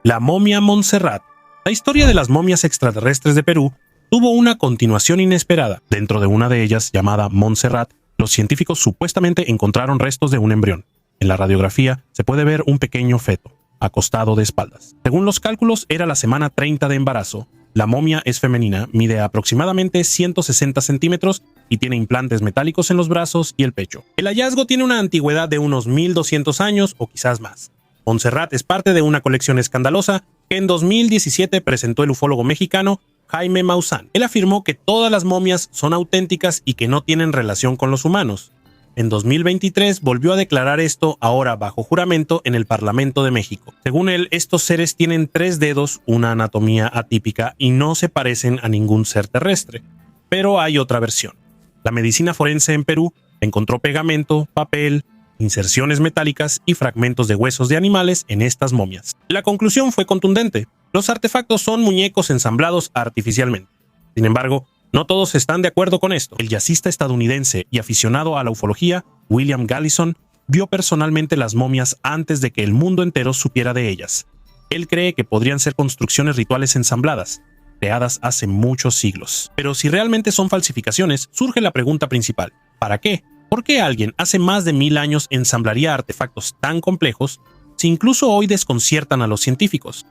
La momia Montserrat. La historia de las momias extraterrestres de Perú tuvo una continuación inesperada. Dentro de una de ellas, llamada Montserrat, los científicos supuestamente encontraron restos de un embrión. En la radiografía se puede ver un pequeño feto, acostado de espaldas. Según los cálculos, era la semana 30 de embarazo. La momia es femenina, mide aproximadamente 160 centímetros y tiene implantes metálicos en los brazos y el pecho. El hallazgo tiene una antigüedad de unos 1200 años o quizás más. Montserrat es parte de una colección escandalosa que en 2017 presentó el ufólogo mexicano Jaime Maussan. Él afirmó que todas las momias son auténticas y que no tienen relación con los humanos. En 2023 volvió a declarar esto, ahora bajo juramento, en el Parlamento de México. Según él, estos seres tienen 3 dedos, una anatomía atípica y no se parecen a ningún ser terrestre. Pero hay otra versión. La medicina forense en Perú encontró pegamento, papel, inserciones metálicas y fragmentos de huesos de animales en estas momias. La conclusión fue contundente. Los artefactos son muñecos ensamblados artificialmente. Sin embargo, no todos están de acuerdo con esto. El jazzista estadounidense y aficionado a la ufología, William Gallison, vio personalmente las momias antes de que el mundo entero supiera de ellas. Él cree que podrían ser construcciones rituales ensambladas, creadas hace muchos siglos. Pero si realmente son falsificaciones, surge la pregunta principal. ¿Para qué? ¿Por qué alguien hace más de 1000 años ensamblaría artefactos tan complejos si incluso hoy desconciertan a los científicos?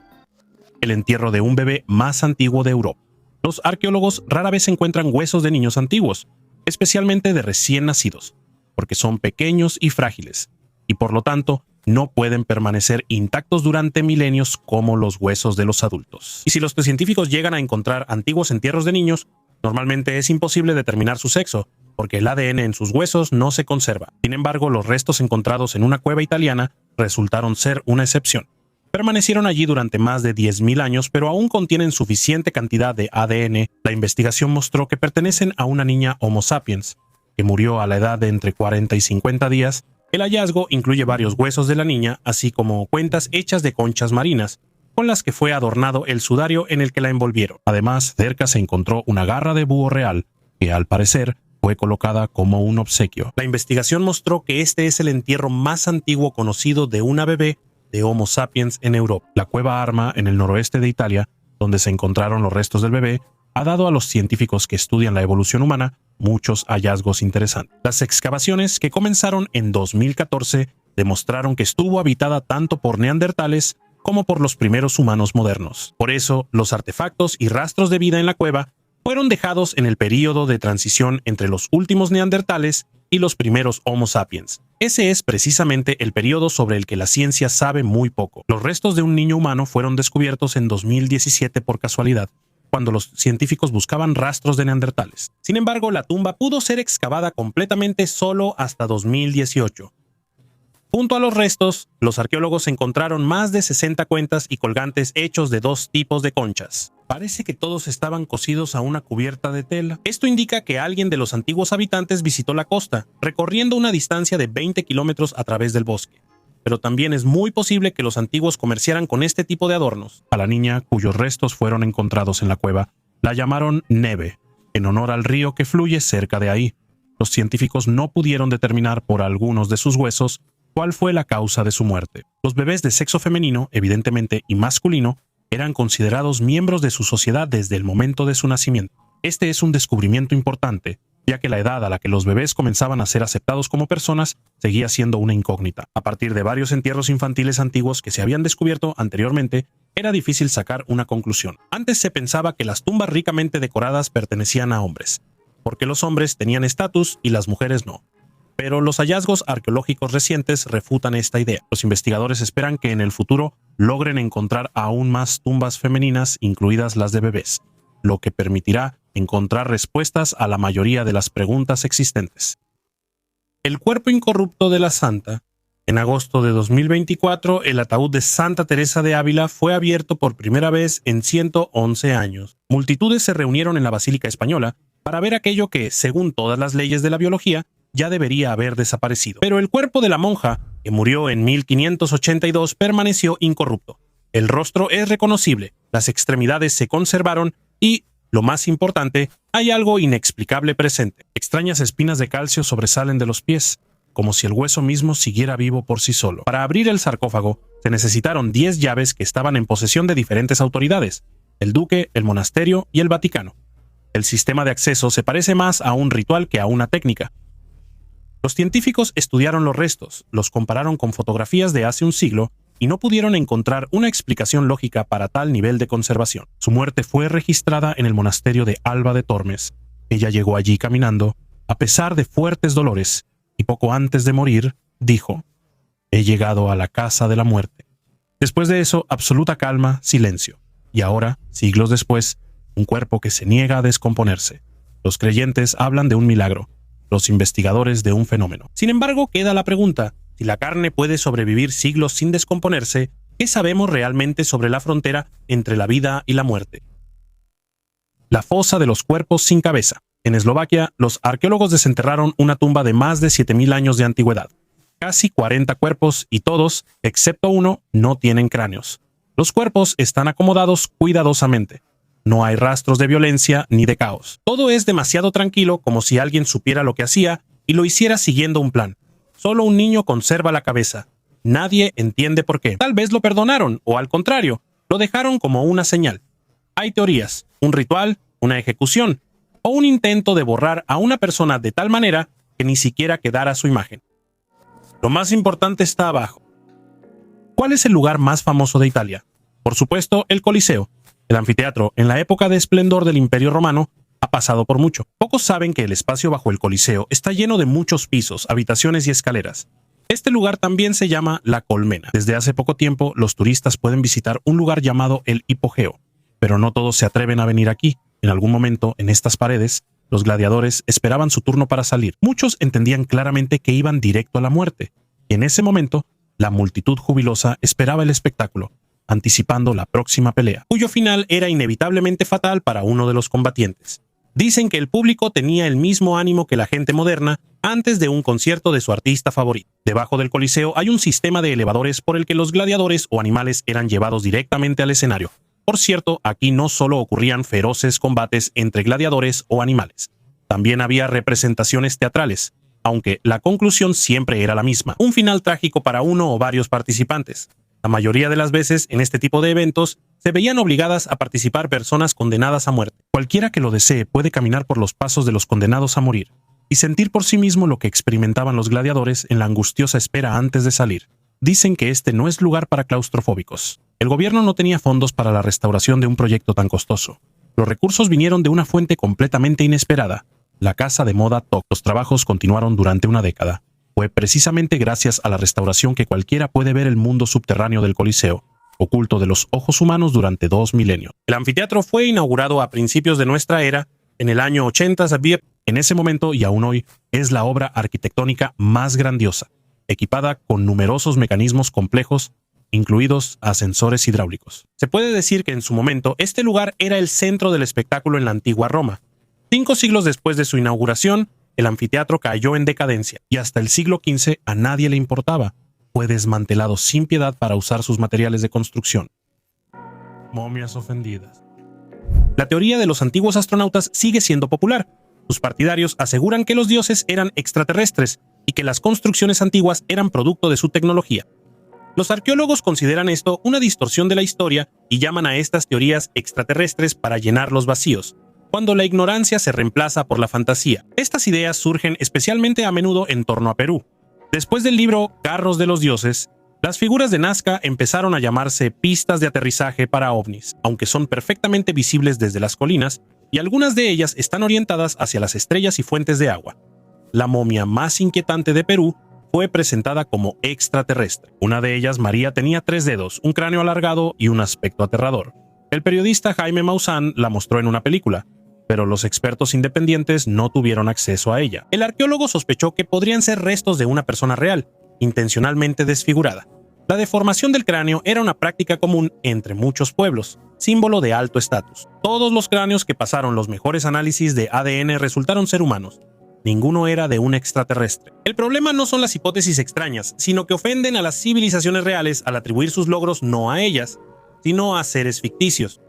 El entierro de un bebé más antiguo de Europa. Los arqueólogos rara vez encuentran huesos de niños antiguos, especialmente de recién nacidos, porque son pequeños y frágiles, y por lo tanto no pueden permanecer intactos durante milenios como los huesos de los adultos. Y si los científicos llegan a encontrar antiguos entierros de niños, normalmente es imposible determinar su sexo, porque el ADN en sus huesos no se conserva. Sin embargo, los restos encontrados en una cueva italiana resultaron ser una excepción. Permanecieron allí durante más de 10.000 años, pero aún contienen suficiente cantidad de ADN. La investigación mostró que pertenecen a una niña Homo sapiens, que murió a la edad de entre 40 y 50 días. El hallazgo incluye varios huesos de la niña, así como cuentas hechas de conchas marinas, con las que fue adornado el sudario en el que la envolvieron. Además, cerca se encontró una garra de búho real, que al parecer fue colocada como un obsequio. La investigación mostró que este es el entierro más antiguo conocido de una bebé de Homo sapiens en Europa. La cueva Arma, en el noroeste de Italia, donde se encontraron los restos del bebé, ha dado a los científicos que estudian la evolución humana muchos hallazgos interesantes. Las excavaciones, que comenzaron en 2014, demostraron que estuvo habitada tanto por neandertales como por los primeros humanos modernos. Por eso, los artefactos y rastros de vida en la cueva fueron dejados en el período de transición entre los últimos neandertales y los primeros Homo sapiens. Ese es precisamente el periodo sobre el que la ciencia sabe muy poco. Los restos de un niño humano fueron descubiertos en 2017 por casualidad, cuando los científicos buscaban rastros de neandertales. Sin embargo, la tumba pudo ser excavada completamente solo hasta 2018. Junto a los restos, los arqueólogos encontraron más de 60 cuentas y colgantes hechos de 2 tipos de conchas. Parece que todos estaban cosidos a una cubierta de tela. Esto indica que alguien de los antiguos habitantes visitó la costa, recorriendo una distancia de 20 kilómetros a través del bosque. Pero también es muy posible que los antiguos comerciaran con este tipo de adornos. A la niña, cuyos restos fueron encontrados en la cueva, la llamaron Neve, en honor al río que fluye cerca de ahí. Los científicos no pudieron determinar por algunos de sus huesos cuál fue la causa de su muerte. Los bebés de sexo femenino, evidentemente, y masculino, eran considerados miembros de su sociedad desde el momento de su nacimiento. Este es un descubrimiento importante, ya que la edad a la que los bebés comenzaban a ser aceptados como personas seguía siendo una incógnita. A partir de varios entierros infantiles antiguos que se habían descubierto anteriormente, era difícil sacar una conclusión. Antes se pensaba que las tumbas ricamente decoradas pertenecían a hombres, porque los hombres tenían estatus y las mujeres no. Pero los hallazgos arqueológicos recientes refutan esta idea. Los investigadores esperan que en el futuro logren encontrar aún más tumbas femeninas, incluidas las de bebés, lo que permitirá encontrar respuestas a la mayoría de las preguntas existentes. El cuerpo incorrupto de la santa. En agosto de 2024, el ataúd de Santa Teresa de Ávila fue abierto por primera vez en 111 años. Multitudes se reunieron en la Basílica Española para ver aquello que, según todas las leyes de la biología, ya debería haber desaparecido. Pero el cuerpo de la monja, que murió en 1582, permaneció incorrupto. El rostro es reconocible, las extremidades se conservaron y, lo más importante, hay algo inexplicable presente. Extrañas espinas de calcio sobresalen de los pies, como si el hueso mismo siguiera vivo por sí solo. Para abrir el sarcófago, se necesitaron 10 llaves que estaban en posesión de diferentes autoridades: el duque, el monasterio y el Vaticano. El sistema de acceso se parece más a un ritual que a una técnica. Los científicos estudiaron los restos, los compararon con fotografías de hace un siglo y no pudieron encontrar una explicación lógica para tal nivel de conservación. Su muerte fue registrada en el monasterio de Alba de Tormes. Ella llegó allí caminando, a pesar de fuertes dolores, y poco antes de morir, dijo: «He llegado a la casa de la muerte». Después de eso, absoluta calma, silencio. Y ahora, siglos después, un cuerpo que se niega a descomponerse. Los creyentes hablan de un milagro, los investigadores de un fenómeno. Sin embargo, queda la pregunta: si la carne puede sobrevivir siglos sin descomponerse, ¿qué sabemos realmente sobre la frontera entre la vida y la muerte? La fosa de los cuerpos sin cabeza. En Eslovaquia, los arqueólogos desenterraron una tumba de más de 7000 años de antigüedad. Casi 40 cuerpos y todos, excepto uno, no tienen cráneos. Los cuerpos están acomodados cuidadosamente. No hay rastros de violencia ni de caos. Todo es demasiado tranquilo, como si alguien supiera lo que hacía y lo hiciera siguiendo un plan. Solo un niño conserva la cabeza. Nadie entiende por qué. Tal vez lo perdonaron, o al contrario, lo dejaron como una señal. Hay teorías: un ritual, una ejecución, o un intento de borrar a una persona de tal manera que ni siquiera quedara su imagen. Lo más importante está abajo. ¿Cuál es el lugar más famoso de Italia? Por supuesto, el Coliseo. El anfiteatro, en la época de esplendor del Imperio Romano, ha pasado por mucho. Pocos saben que el espacio bajo el Coliseo está lleno de muchos pisos, habitaciones y escaleras. Este lugar también se llama La Colmena. Desde hace poco tiempo, los turistas pueden visitar un lugar llamado el Hipogeo, pero no todos se atreven a venir aquí. En algún momento, en estas paredes, los gladiadores esperaban su turno para salir. Muchos entendían claramente que iban directo a la muerte, y en ese momento, la multitud jubilosa esperaba el espectáculo, anticipando la próxima pelea, cuyo final era inevitablemente fatal para uno de los combatientes. Dicen que el público tenía el mismo ánimo que la gente moderna antes de un concierto de su artista favorito. Debajo del Coliseo hay un sistema de elevadores por el que los gladiadores o animales eran llevados directamente al escenario. Por cierto, aquí no solo ocurrían feroces combates entre gladiadores o animales, también había representaciones teatrales, aunque la conclusión siempre era la misma: un final trágico para uno o varios participantes. La mayoría de las veces, en este tipo de eventos, se veían obligadas a participar personas condenadas a muerte. Cualquiera que lo desee puede caminar por los pasos de los condenados a morir y sentir por sí mismo lo que experimentaban los gladiadores en la angustiosa espera antes de salir. Dicen que este no es lugar para claustrofóbicos. El gobierno no tenía fondos para la restauración de un proyecto tan costoso. Los recursos vinieron de una fuente completamente inesperada: la casa de moda Toc. Los trabajos continuaron durante una década. Fue precisamente gracias a la restauración que cualquiera puede ver el mundo subterráneo del Coliseo, oculto de los ojos humanos durante 2 milenios. El anfiteatro fue inaugurado a principios de nuestra era, en el año 80. En ese momento y aún hoy es la obra arquitectónica más grandiosa, equipada con numerosos mecanismos complejos, incluidos ascensores hidráulicos. Se puede decir que en su momento este lugar era el centro del espectáculo en la antigua Roma. 5 siglos después de su inauguración, el anfiteatro cayó en decadencia y hasta el siglo XV a nadie le importaba. Fue desmantelado sin piedad para usar sus materiales de construcción. Momias ofendidas. La teoría de los antiguos astronautas sigue siendo popular. Sus partidarios aseguran que los dioses eran extraterrestres y que las construcciones antiguas eran producto de su tecnología. Los arqueólogos consideran esto una distorsión de la historia y llaman a estas teorías extraterrestres para llenar los vacíos, cuando la ignorancia se reemplaza por la fantasía. Estas ideas surgen especialmente a menudo en torno a Perú. Después del libro Carros de los Dioses, las figuras de Nazca empezaron a llamarse pistas de aterrizaje para ovnis, aunque son perfectamente visibles desde las colinas y algunas de ellas están orientadas hacia las estrellas y fuentes de agua. La momia más inquietante de Perú fue presentada como extraterrestre. Una de ellas, María, tenía 3 dedos, un cráneo alargado y un aspecto aterrador. El periodista Jaime Maussan la mostró en una película. pero los expertos independientes no tuvieron acceso a ella. El arqueólogo sospechó que podrían ser restos de una persona real, intencionalmente desfigurada. La deformación del cráneo era una práctica común entre muchos pueblos, símbolo de alto estatus. Todos los cráneos que pasaron los mejores análisis de ADN resultaron ser humanos. Ninguno era de un extraterrestre. El problema no son las hipótesis extrañas, sino que ofenden a las civilizaciones reales al atribuir sus logros no a ellas, sino a seres ficticios.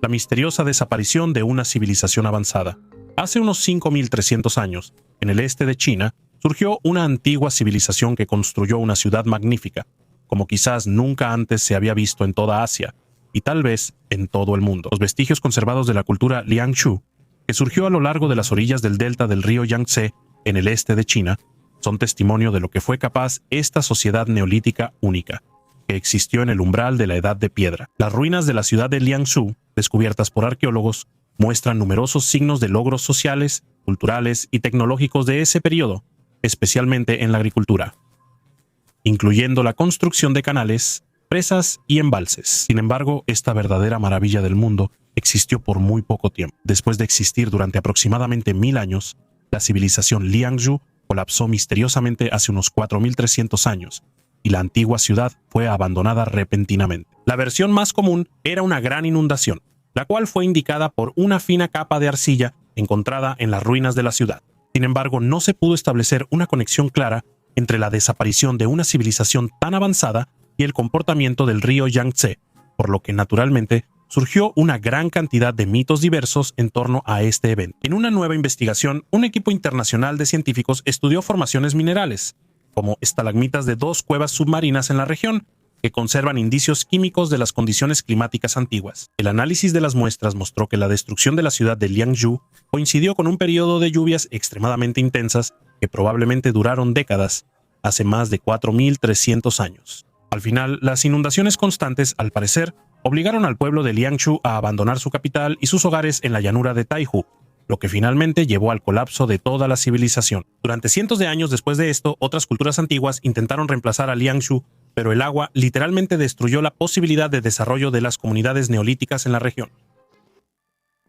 La misteriosa desaparición de una civilización avanzada. Hace unos 5.300 años, en el este de China, surgió una antigua civilización que construyó una ciudad magnífica, como quizás nunca antes se había visto en toda Asia, y tal vez en todo el mundo. Los vestigios conservados de la cultura Liangshu, que surgió a lo largo de las orillas del delta del río Yangtze, en el este de China, son testimonio de lo que fue capaz esta sociedad neolítica única, que existió en el umbral de la Edad de Piedra. Las ruinas de la ciudad de Liangshu, descubiertas por arqueólogos, muestran numerosos signos de logros sociales, culturales y tecnológicos de ese periodo, especialmente en la agricultura, incluyendo la construcción de canales, presas y embalses. Sin embargo, esta verdadera maravilla del mundo existió por muy poco tiempo. Después de existir durante aproximadamente 1000 años, la civilización Liangshu colapsó misteriosamente hace unos 4300 años, y la antigua ciudad fue abandonada repentinamente. La versión más común era una gran inundación, la cual fue indicada por una fina capa de arcilla encontrada en las ruinas de la ciudad. Sin embargo, no se pudo establecer una conexión clara entre la desaparición de una civilización tan avanzada y el comportamiento del río Yangtze, por lo que naturalmente surgió una gran cantidad de mitos diversos en torno a este evento. En una nueva investigación, un equipo internacional de científicos estudió formaciones minerales, como estalagmitas de 2 cuevas submarinas en la región, que conservan indicios químicos de las condiciones climáticas antiguas. El análisis de las muestras mostró que la destrucción de la ciudad de Liangshu coincidió con un periodo de lluvias extremadamente intensas que probablemente duraron décadas, hace más de 4300 años. Al final, las inundaciones constantes, al parecer, obligaron al pueblo de Liangshu a abandonar su capital y sus hogares en la llanura de Taihu, lo que finalmente llevó al colapso de toda la civilización. Durante cientos de años después de esto, otras culturas antiguas intentaron reemplazar a Liangshu, pero el agua literalmente destruyó la posibilidad de desarrollo de las comunidades neolíticas en la región.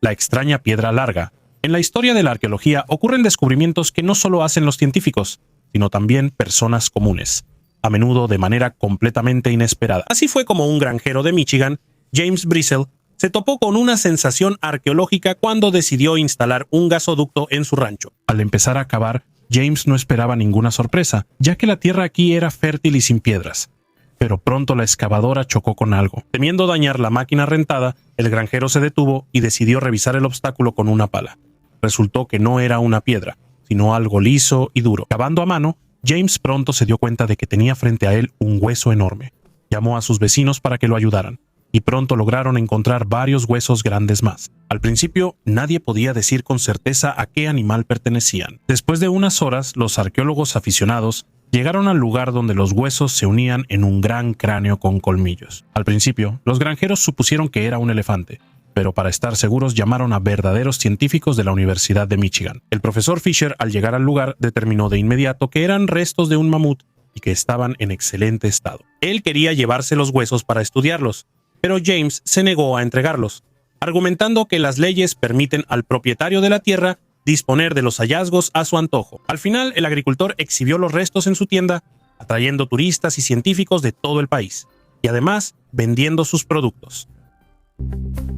La extraña piedra larga. En la historia de la arqueología ocurren descubrimientos que no solo hacen los científicos, sino también personas comunes, a menudo de manera completamente inesperada. Así fue como un granjero de Michigan, James Brissell, se topó con una sensación arqueológica cuando decidió instalar un gasoducto en su rancho. Al empezar a cavar, James no esperaba ninguna sorpresa, ya que la tierra aquí era fértil y sin piedras. Pero pronto la excavadora chocó con algo. Temiendo dañar la máquina rentada, el granjero se detuvo y decidió revisar el obstáculo con una pala. Resultó que no era una piedra, sino algo liso y duro. Cavando a mano, James pronto se dio cuenta de que tenía frente a él un hueso enorme. Llamó a sus vecinos para que lo ayudaran, y pronto lograron encontrar varios huesos grandes más. Al principio, nadie podía decir con certeza a qué animal pertenecían. Después de unas horas, los arqueólogos aficionados llegaron al lugar donde los huesos se unían en un gran cráneo con colmillos. Al principio, los granjeros supusieron que era un elefante, pero para estar seguros llamaron a verdaderos científicos de la Universidad de Michigan. El profesor Fisher, al llegar al lugar, determinó de inmediato que eran restos de un mamut y que estaban en excelente estado. Él quería llevarse los huesos para estudiarlos, pero James se negó a entregarlos, argumentando que las leyes permiten al propietario de la tierra disponer de los hallazgos a su antojo. Al final, el agricultor exhibió los restos en su tienda, atrayendo turistas y científicos de todo el país, y además vendiendo sus productos.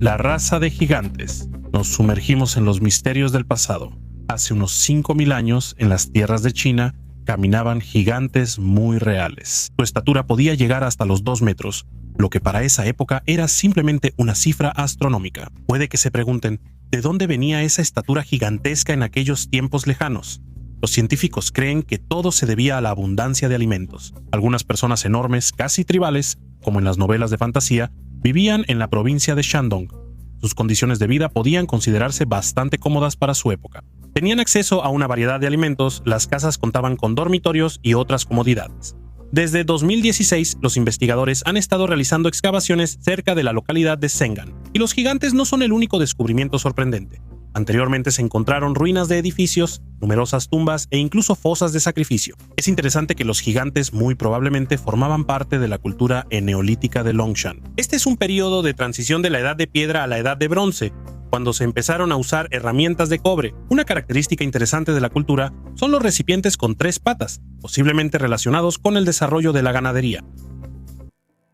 La raza de gigantes. Nos sumergimos en los misterios del pasado. Hace unos 5000 años, en las tierras de China, caminaban gigantes muy reales. Su estatura podía llegar hasta los 2 metros, lo que para esa época era simplemente una cifra astronómica. Puede que se pregunten, ¿de dónde venía esa estatura gigantesca en aquellos tiempos lejanos? Los científicos creen que todo se debía a la abundancia de alimentos. Algunas personas enormes, casi tribales, como en las novelas de fantasía, vivían en la provincia de Shandong. Sus condiciones de vida podían considerarse bastante cómodas para su época. Tenían acceso a una variedad de alimentos, las casas contaban con dormitorios y otras comodidades. Desde 2016, los investigadores han estado realizando excavaciones cerca de la localidad de Sengan, y los gigantes no son el único descubrimiento sorprendente. Anteriormente se encontraron ruinas de edificios, numerosas tumbas e incluso fosas de sacrificio. Es interesante que los gigantes muy probablemente formaban parte de la cultura eneolítica de Longshan. Este es un periodo de transición de la edad de piedra a la edad de bronce, cuando se empezaron a usar herramientas de cobre. Una característica interesante de la cultura son los recipientes con 3 patas, posiblemente relacionados con el desarrollo de la ganadería.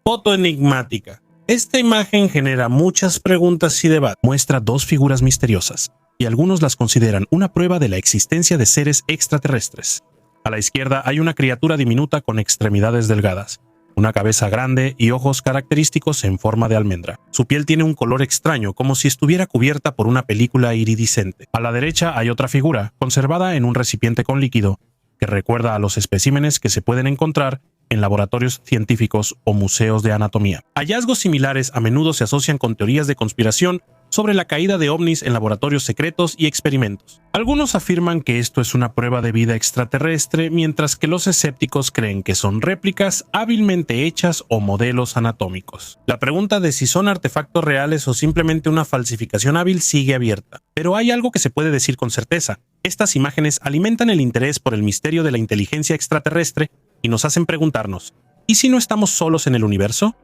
Foto enigmática. Esta imagen genera muchas preguntas y debate. Muestra 2 figuras misteriosas, y algunos las consideran una prueba de la existencia de seres extraterrestres. A la izquierda hay una criatura diminuta con extremidades delgadas, una cabeza grande y ojos característicos en forma de almendra. Su piel tiene un color extraño, como si estuviera cubierta por una película iridiscente. A la derecha hay otra figura, conservada en un recipiente con líquido, que recuerda a los especímenes que se pueden encontrar en laboratorios científicos o museos de anatomía. Hallazgos similares a menudo se asocian con teorías de conspiración sobre la caída de ovnis en laboratorios secretos y experimentos. Algunos afirman que esto es una prueba de vida extraterrestre, mientras que los escépticos creen que son réplicas hábilmente hechas o modelos anatómicos. La pregunta de si son artefactos reales o simplemente una falsificación hábil sigue abierta. Pero hay algo que se puede decir con certeza. Estas imágenes alimentan el interés por el misterio de la inteligencia extraterrestre y nos hacen preguntarnos, ¿y si no estamos solos en el universo?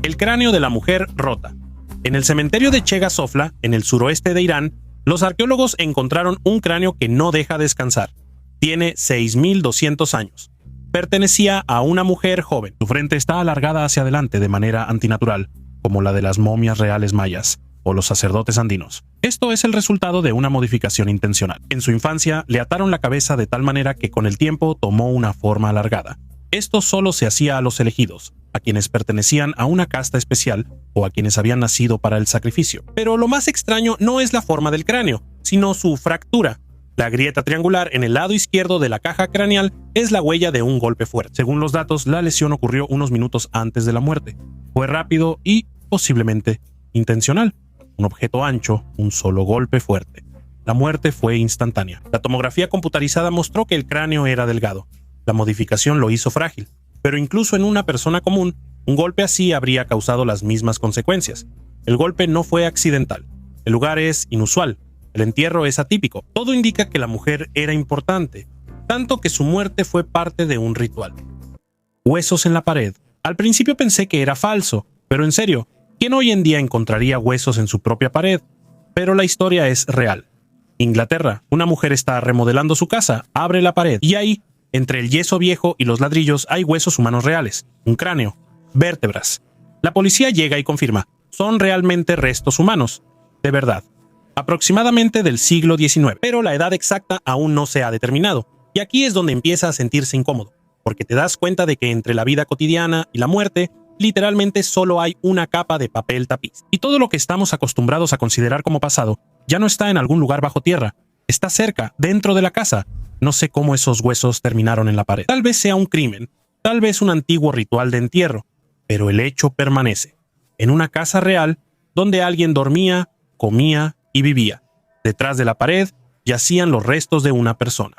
El cráneo de la mujer rota. En el cementerio de Chega Sofla, en el suroeste de Irán, los arqueólogos encontraron un cráneo que no deja descansar. Tiene 6.200 años. Pertenecía a una mujer joven. Su frente está alargada hacia adelante de manera antinatural, como la de las momias reales mayas o los sacerdotes andinos. Esto es el resultado de una modificación intencional. En su infancia le ataron la cabeza de tal manera que con el tiempo tomó una forma alargada. Esto solo se hacía a los elegidos, a quienes pertenecían a una casta especial o a quienes habían nacido para el sacrificio. Pero lo más extraño no es la forma del cráneo, sino su fractura. La grieta triangular en el lado izquierdo de la caja craneal es la huella de un golpe fuerte. Según los datos, la lesión ocurrió unos minutos antes de la muerte. Fue rápido y posiblemente intencional. Un objeto ancho, un solo golpe fuerte. La muerte fue instantánea. La tomografía computarizada mostró que el cráneo era delgado. La modificación lo hizo frágil. Pero incluso en una persona común, un golpe así habría causado las mismas consecuencias. El golpe no fue accidental. El lugar es inusual. El entierro es atípico. Todo indica que la mujer era importante, tanto que su muerte fue parte de un ritual. Huesos en la pared. Al principio pensé que era falso, pero en serio, ¿quién hoy en día encontraría huesos en su propia pared? Pero la historia es real. Inglaterra, una mujer está remodelando su casa, abre la pared y ahí, entre el yeso viejo y los ladrillos, hay huesos humanos reales, un cráneo, vértebras. La policía llega y confirma, son realmente restos humanos, de verdad, aproximadamente del siglo XIX, pero la edad exacta aún no se ha determinado. Y aquí es donde empieza a sentirse incómodo, porque te das cuenta de que entre la vida cotidiana y la muerte, literalmente solo hay una capa de papel tapiz. Y todo lo que estamos acostumbrados a considerar como pasado, ya no está en algún lugar bajo tierra, está cerca, dentro de la casa. No sé cómo esos huesos terminaron en la pared. Tal vez sea un crimen, tal vez un antiguo ritual de entierro, pero el hecho permanece. En una casa real, donde alguien dormía, comía y vivía. Detrás de la pared yacían los restos de una persona.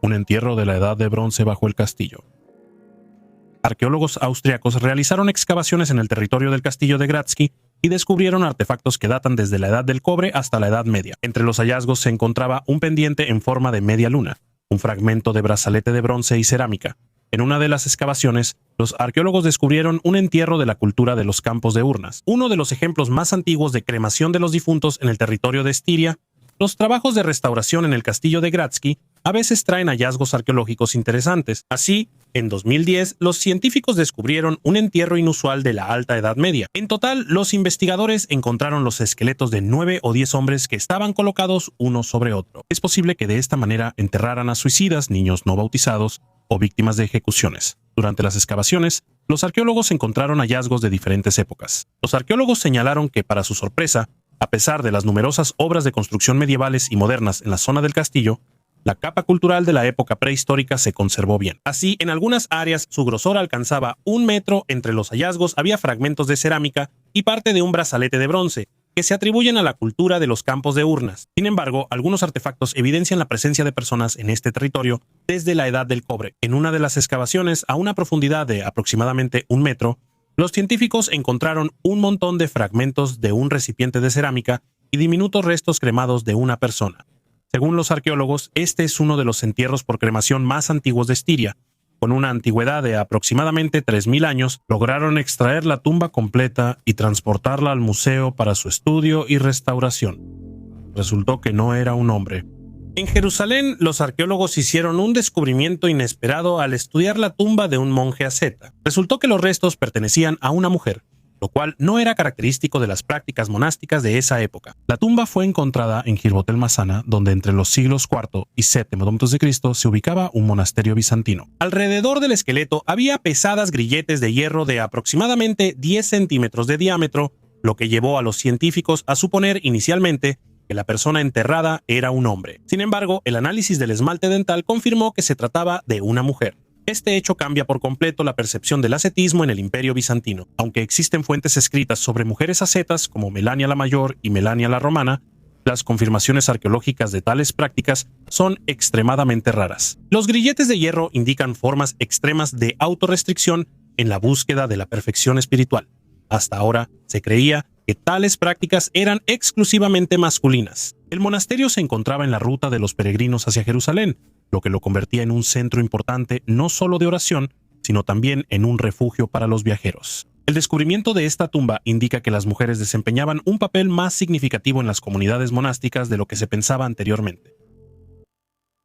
Un entierro de la Edad de Bronce bajo el castillo. Arqueólogos austriacos realizaron excavaciones en el territorio del castillo de Gradski y descubrieron artefactos que datan desde la Edad del Cobre hasta la Edad Media. Entre los hallazgos se encontraba un pendiente en forma de media luna, un fragmento de brazalete de bronce y cerámica. En una de las excavaciones, los arqueólogos descubrieron un entierro de la cultura de los campos de urnas, uno de los ejemplos más antiguos de cremación de los difuntos en el territorio de Estiria. Los trabajos de restauración en el castillo de Gradski a veces traen hallazgos arqueológicos interesantes. Así, en 2010, los científicos descubrieron un entierro inusual de la Alta Edad Media. En total, los investigadores encontraron los esqueletos de 9 o 10 hombres que estaban colocados uno sobre otro. Es posible que de esta manera enterraran a suicidas, niños no bautizados o víctimas de ejecuciones. Durante las excavaciones, los arqueólogos encontraron hallazgos de diferentes épocas. Los arqueólogos señalaron que, para su sorpresa, a pesar de las numerosas obras de construcción medievales y modernas en la zona del castillo, la capa cultural de la época prehistórica se conservó bien. Así, en algunas áreas su grosor alcanzaba 1 metro. Entre los hallazgos había fragmentos de cerámica y parte de un brazalete de bronce, que se atribuyen a la cultura de los campos de urnas. Sin embargo, algunos artefactos evidencian la presencia de personas en este territorio desde la Edad del Cobre. En una de las excavaciones, a una profundidad de aproximadamente 1 metro, los científicos encontraron un montón de fragmentos de un recipiente de cerámica y diminutos restos cremados de una persona. Según los arqueólogos, este es uno de los entierros por cremación más antiguos de Estiria, Con una antigüedad de aproximadamente 3000 años, lograron extraer la tumba completa y transportarla al museo para su estudio y restauración. Resultó que no era un hombre. En Jerusalén, los arqueólogos hicieron un descubrimiento inesperado al estudiar la tumba de un monje asceta. Resultó que los restos pertenecían a una mujer, lo cual no era característico de las prácticas monásticas de esa época. La tumba fue encontrada en Girot el Mazana, donde entre los siglos IV y VII a.C. se ubicaba un monasterio bizantino. Alrededor del esqueleto había pesadas grilletes de hierro de aproximadamente 10 centímetros de diámetro, lo que llevó a los científicos a suponer inicialmente que la persona enterrada era un hombre. Sin embargo, el análisis del esmalte dental confirmó que se trataba de una mujer. Este hecho cambia por completo la percepción del ascetismo en el Imperio bizantino. Aunque existen fuentes escritas sobre mujeres ascetas como Melania la Mayor y Melania la Romana, las confirmaciones arqueológicas de tales prácticas son extremadamente raras. Los grilletes de hierro indican formas extremas de autorrestricción en la búsqueda de la perfección espiritual. Hasta ahora se creía que tales prácticas eran exclusivamente masculinas. El monasterio se encontraba en la ruta de los peregrinos hacia Jerusalén, lo que lo convertía en un centro importante no solo de oración, sino también en un refugio para los viajeros. El descubrimiento de esta tumba indica que las mujeres desempeñaban un papel más significativo en las comunidades monásticas de lo que se pensaba anteriormente.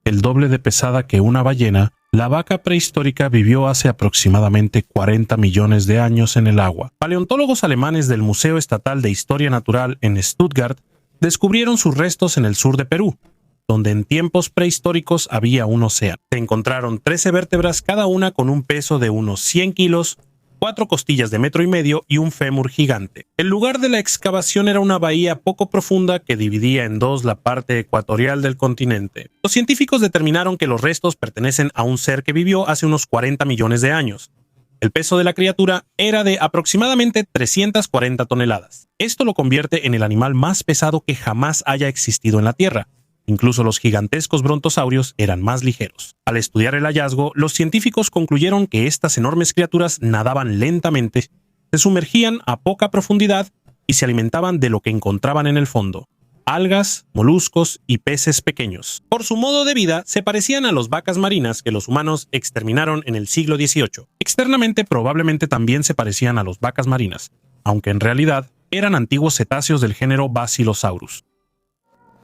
El doble de pesada que una ballena, la vaca prehistórica vivió hace aproximadamente 40 millones de años en el agua. Paleontólogos alemanes del Museo Estatal de Historia Natural en Stuttgart descubrieron sus restos en el sur de Perú, donde en tiempos prehistóricos había un océano. Se encontraron 13 vértebras, cada una con un peso de unos 100 kilos, 4 costillas de 1,5 metros y un fémur gigante. El lugar de la excavación era una bahía poco profunda que dividía en dos la parte ecuatorial del continente. Los científicos determinaron que los restos pertenecen a un ser que vivió hace unos 40 millones de años. El peso de la criatura era de aproximadamente 340 toneladas. Esto lo convierte en el animal más pesado que jamás haya existido en la Tierra. Incluso los gigantescos brontosaurios eran más ligeros. Al estudiar el hallazgo, los científicos concluyeron que estas enormes criaturas nadaban lentamente, se sumergían a poca profundidad y se alimentaban de lo que encontraban en el fondo: algas, moluscos y peces pequeños. Por su modo de vida, se parecían a las vacas marinas que los humanos exterminaron en el siglo XVIII. Externamente, probablemente también se parecían a las vacas marinas, aunque en realidad eran antiguos cetáceos del género Basilosaurus.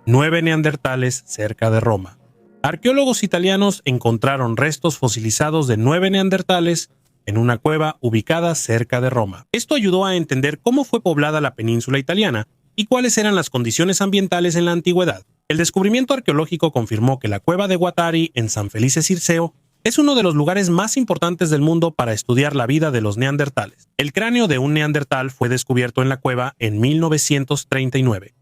9 neandertales cerca de Roma. Arqueólogos italianos encontraron restos fosilizados de 9 neandertales en una cueva ubicada cerca de Roma. Esto ayudó a entender cómo fue poblada la península italiana y cuáles eran las condiciones ambientales en la antigüedad. El descubrimiento arqueológico confirmó que la cueva de Guattari en San Felice Circeo es uno de los lugares más importantes del mundo para estudiar la vida de los neandertales. El cráneo de un neandertal fue descubierto en la cueva en 1939.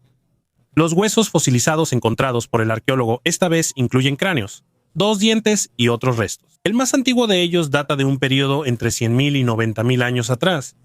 Los huesos fosilizados encontrados por el arqueólogo esta vez incluyen cráneos, 2 dientes y otros restos. El más antiguo de ellos data de un periodo entre 100.000 y 90.000 años atrás.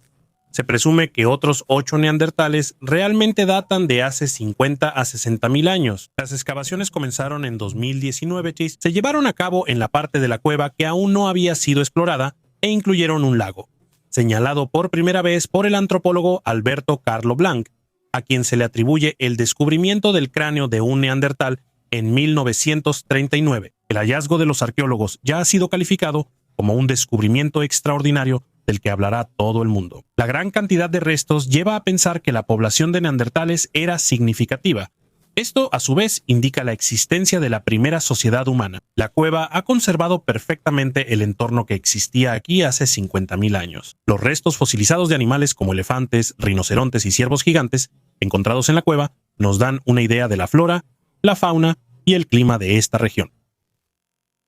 Se presume que otros 8 neandertales realmente datan de hace 50 a 60.000 años. Las excavaciones comenzaron en 2019 y se llevaron a cabo en la parte de la cueva que aún no había sido explorada e incluyeron un lago, señalado por primera vez por el antropólogo Alberto Carlo Blanc, a quien se le atribuye el descubrimiento del cráneo de un neandertal en 1939. El hallazgo de los arqueólogos ya ha sido calificado como un descubrimiento extraordinario del que hablará todo el mundo. La gran cantidad de restos lleva a pensar que la población de neandertales era significativa. Esto, a su vez, indica la existencia de la primera sociedad humana. La cueva ha conservado perfectamente el entorno que existía aquí hace 50.000 años. Los restos fosilizados de animales como elefantes, rinocerontes y ciervos gigantes encontrados en la cueva nos dan una idea de la flora, la fauna y el clima de esta región.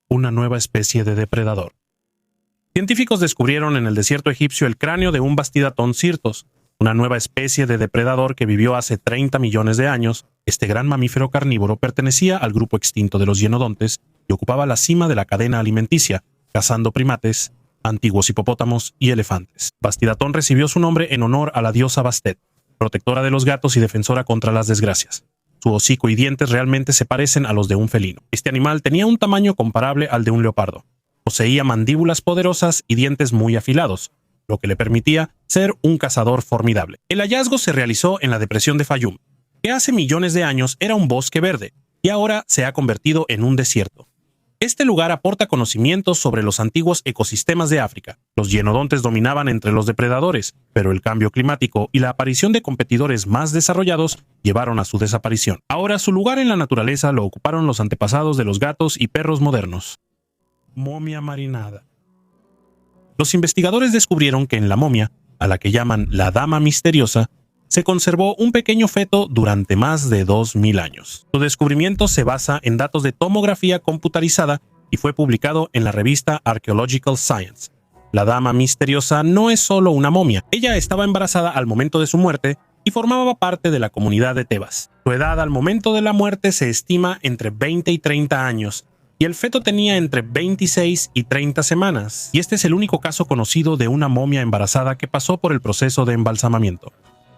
Una nueva especie de depredador. Científicos descubrieron en el desierto egipcio el cráneo de un Bastidatón sirtos, una nueva especie de depredador que vivió hace 30 millones de años. Este gran mamífero carnívoro pertenecía al grupo extinto de los hienodontes y ocupaba la cima de la cadena alimenticia, cazando primates, antiguos hipopótamos y elefantes. Bastidatón recibió su nombre en honor a la diosa Bastet, protectora de los gatos y defensora contra las desgracias. Su hocico y dientes realmente se parecen a los de un felino. Este animal tenía un tamaño comparable al de un leopardo. Poseía mandíbulas poderosas y dientes muy afilados, lo que le permitía ser un cazador formidable. El hallazgo se realizó en la depresión de Fayum, que hace millones de años era un bosque verde y ahora se ha convertido en un desierto. Este lugar aporta conocimientos sobre los antiguos ecosistemas de África. Los hienodontes dominaban entre los depredadores, pero el cambio climático y la aparición de competidores más desarrollados llevaron a su desaparición. Ahora su lugar en la naturaleza lo ocuparon los antepasados de los gatos y perros modernos. Momia marinada. Los investigadores descubrieron que en la momia, a la que llaman la Dama Misteriosa, se conservó un pequeño feto durante más de 2000 años. Su descubrimiento se basa en datos de tomografía computarizada y fue publicado en la revista Archaeological Science. La Dama Misteriosa no es solo una momia. Ella estaba embarazada al momento de su muerte y formaba parte de la comunidad de Tebas. Su edad al momento de la muerte se estima entre 20 y 30 años, y el feto tenía entre 26 y 30 semanas. Y este es el único caso conocido de una momia embarazada que pasó por el proceso de embalsamamiento.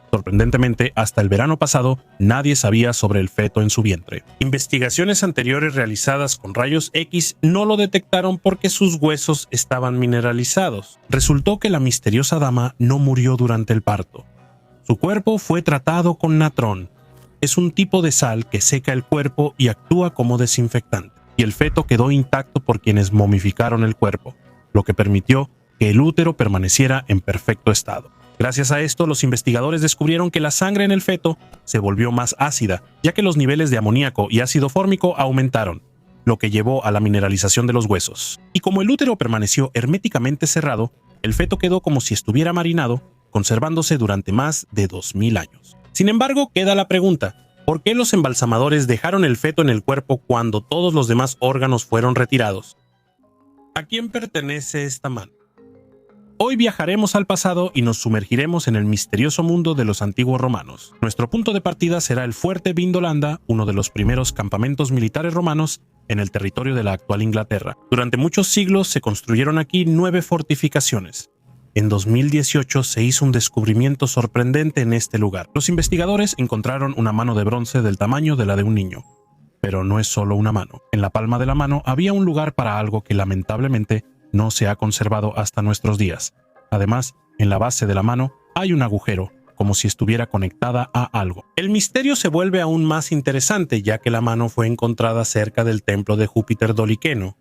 Sorprendentemente, hasta el verano pasado, nadie sabía sobre el feto en su vientre. Investigaciones anteriores realizadas con rayos X no lo detectaron porque sus huesos estaban mineralizados. Resultó que la misteriosa dama no murió durante el parto. Su cuerpo fue tratado con natrón. Es un tipo de sal que seca el cuerpo y actúa como desinfectante. Y el feto quedó intacto por quienes momificaron el cuerpo, lo que permitió que el útero permaneciera en perfecto estado. Gracias a esto, los investigadores descubrieron que la sangre en el feto se volvió más ácida, ya que los niveles de amoníaco y ácido fórmico aumentaron, lo que llevó a la mineralización de los huesos. Y como el útero permaneció herméticamente cerrado, el feto quedó como si estuviera marinado, conservándose durante más de 2000 años. Sin embargo, queda la pregunta: ¿por qué los embalsamadores dejaron el feto en el cuerpo cuando todos los demás órganos fueron retirados? ¿A quién pertenece esta mano? Hoy viajaremos al pasado y nos sumergiremos en el misterioso mundo de los antiguos romanos. Nuestro punto de partida será el fuerte Vindolanda, uno de los primeros campamentos militares romanos en el territorio de la actual Inglaterra. Durante muchos siglos se construyeron aquí 9 fortificaciones. En 2018 se hizo un descubrimiento sorprendente en este lugar. Los investigadores encontraron una mano de bronce del tamaño de la de un niño. Pero no es solo una mano. En la palma de la mano había un lugar para algo que lamentablemente no se ha conservado hasta nuestros días. Además, en la base de la mano hay un agujero, como si estuviera conectada a algo. El misterio se vuelve aún más interesante, ya que la mano fue encontrada cerca del templo de Júpiter Doliqueno.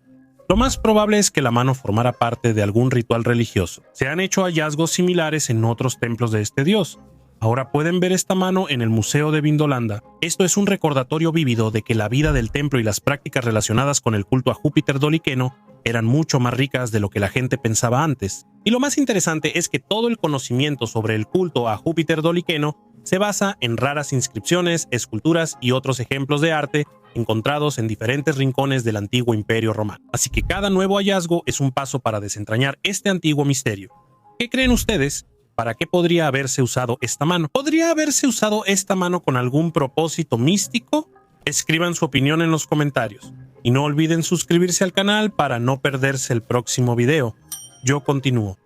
Lo más probable es que la mano formara parte de algún ritual religioso. Se han hecho hallazgos similares en otros templos de este dios. Ahora pueden ver esta mano en el Museo de Vindolanda. Esto es un recordatorio vívido de que la vida del templo y las prácticas relacionadas con el culto a Júpiter Doliqueno eran mucho más ricas de lo que la gente pensaba antes. Y lo más interesante es que todo el conocimiento sobre el culto a Júpiter Doliqueno se basa en raras inscripciones, esculturas y otros ejemplos de arte encontrados en diferentes rincones del antiguo imperio romano. Así que cada nuevo hallazgo es un paso para desentrañar este antiguo misterio. ¿Qué creen ustedes? ¿Para qué podría haberse usado esta mano? ¿Podría haberse usado esta mano con algún propósito místico? Escriban su opinión en los comentarios. Y no olviden suscribirse al canal para no perderse el próximo video. Yo continúo.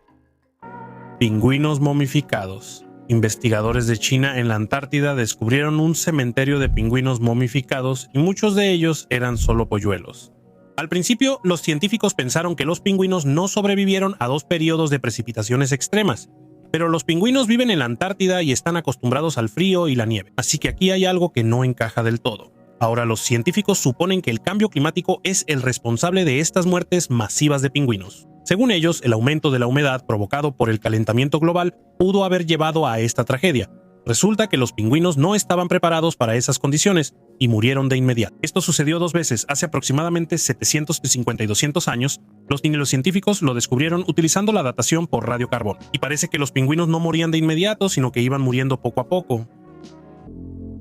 Pingüinos momificados. Investigadores de China en la Antártida descubrieron un cementerio de pingüinos momificados y muchos de ellos eran solo polluelos. Al principio, los científicos pensaron que los pingüinos no sobrevivieron a 2 periodos de precipitaciones extremas, pero los pingüinos viven en la Antártida y están acostumbrados al frío y la nieve, así que aquí hay algo que no encaja del todo. Ahora los científicos suponen que el cambio climático es el responsable de estas muertes masivas de pingüinos. Según ellos, el aumento de la humedad provocado por el calentamiento global pudo haber llevado a esta tragedia. Resulta que los pingüinos no estaban preparados para esas condiciones y murieron de inmediato. Esto sucedió 2 veces, hace aproximadamente 750 y 200 años. Los científicos lo descubrieron utilizando la datación por radiocarbón. Y parece que los pingüinos no morían de inmediato, sino que iban muriendo poco a poco.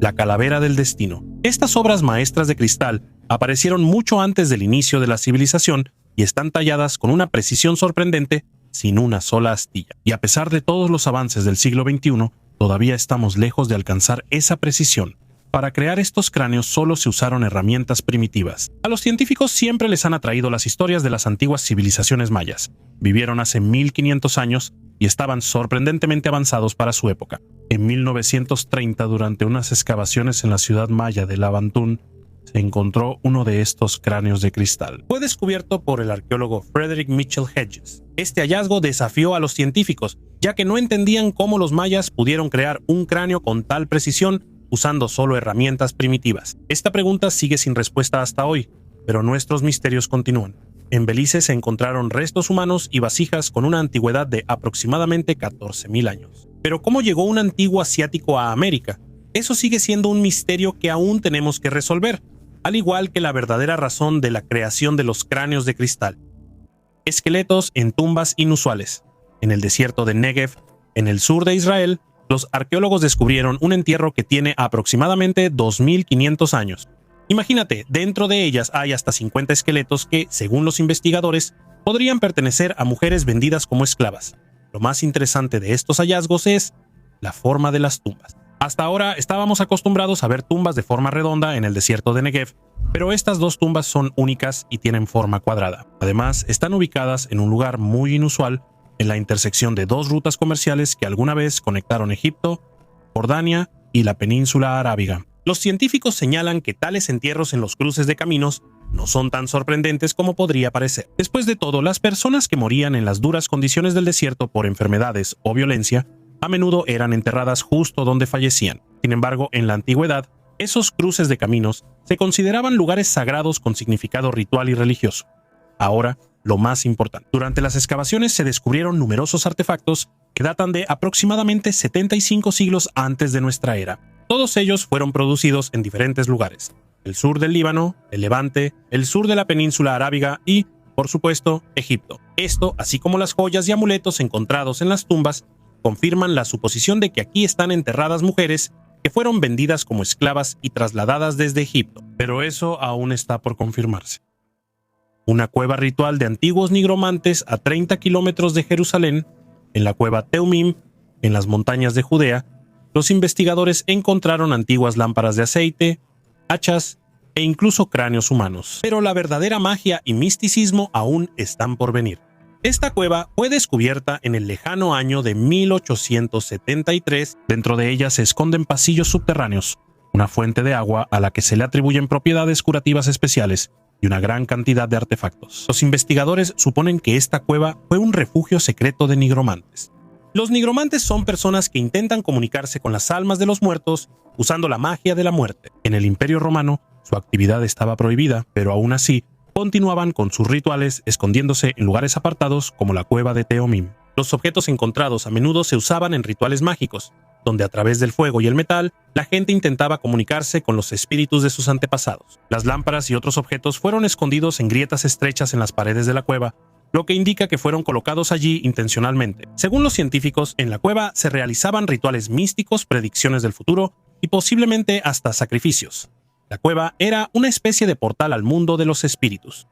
La calavera del destino. Estas obras maestras de cristal aparecieron mucho antes del inicio de la civilización y están talladas con una precisión sorprendente, sin una sola astilla. Y a pesar de todos los avances del siglo XXI, todavía estamos lejos de alcanzar esa precisión. Para crear estos cráneos solo se usaron herramientas primitivas. A los científicos siempre les han atraído las historias de las antiguas civilizaciones mayas. Vivieron hace 1500 años y estaban sorprendentemente avanzados para su época. En 1930, durante unas excavaciones en la ciudad maya de Lavantún, se encontró uno de estos cráneos de cristal. Fue descubierto por el arqueólogo Frederick Mitchell Hedges. Este hallazgo desafió a los científicos, ya que no entendían cómo los mayas pudieron crear un cráneo con tal precisión usando solo herramientas primitivas. Esta pregunta sigue sin respuesta hasta hoy. pero nuestros misterios continúan. En Belice se encontraron restos humanos y vasijas con una antigüedad de aproximadamente 14.000 años. Pero ¿cómo llegó un antiguo asiático a América? Eso sigue siendo un misterio que aún tenemos que resolver, al igual que la verdadera razón de la creación de los cráneos de cristal. Esqueletos en tumbas inusuales. En el desierto de Negev, en el sur de Israel, los arqueólogos descubrieron un entierro que tiene aproximadamente 2.500 años. Imagínate, dentro de ellas hay hasta 50 esqueletos que, según los investigadores, podrían pertenecer a mujeres vendidas como esclavas. Lo más interesante de estos hallazgos es la forma de las tumbas. Hasta ahora estábamos acostumbrados a ver tumbas de forma redonda en el desierto de Negev, pero estas dos tumbas son únicas y tienen forma cuadrada. Además, están ubicadas en un lugar muy inusual, en la intersección de dos rutas comerciales que alguna vez conectaron Egipto, Jordania y la península arábiga. Los científicos señalan que tales entierros en los cruces de caminos no son tan sorprendentes como podría parecer. Después de todo, las personas que morían en las duras condiciones del desierto por enfermedades o violencia a menudo eran enterradas justo donde fallecían. Sin embargo, en la antigüedad, esos cruces de caminos se consideraban lugares sagrados con significado ritual y religioso. Ahora, lo más importante. Durante las excavaciones se descubrieron numerosos artefactos que datan de aproximadamente 75 siglos antes de nuestra era. Todos ellos fueron producidos en diferentes lugares: el sur del Líbano, el Levante, el sur de la península arábiga y, por supuesto, Egipto. Esto, así como las joyas y amuletos encontrados en las tumbas, confirman la suposición de que aquí están enterradas mujeres que fueron vendidas como esclavas y trasladadas desde Egipto. Pero eso aún está por confirmarse. Una cueva ritual de antiguos nigromantes a 30 kilómetros de Jerusalén, en la cueva Teumim, en las montañas de Judea, los investigadores encontraron antiguas lámparas de aceite, hachas e incluso cráneos humanos. Pero la verdadera magia y misticismo aún están por venir. Esta cueva fue descubierta en el lejano año de 1873. Dentro de ella se esconden pasillos subterráneos, una fuente de agua a la que se le atribuyen propiedades curativas especiales y una gran cantidad de artefactos. Los investigadores suponen que esta cueva fue un refugio secreto de nigromantes. Los nigromantes son personas que intentan comunicarse con las almas de los muertos usando la magia de la muerte. En el Imperio Romano, su actividad estaba prohibida, pero aún así, continuaban con sus rituales escondiéndose en lugares apartados como la cueva de Teomim. Los objetos encontrados a menudo se usaban en rituales mágicos, donde a través del fuego y el metal, la gente intentaba comunicarse con los espíritus de sus antepasados. Las lámparas y otros objetos fueron escondidos en grietas estrechas en las paredes de la cueva, lo que indica que fueron colocados allí intencionalmente. Según los científicos, en la cueva se realizaban rituales místicos, predicciones del futuro y posiblemente hasta sacrificios. La cueva era una especie de portal al mundo de los espíritus.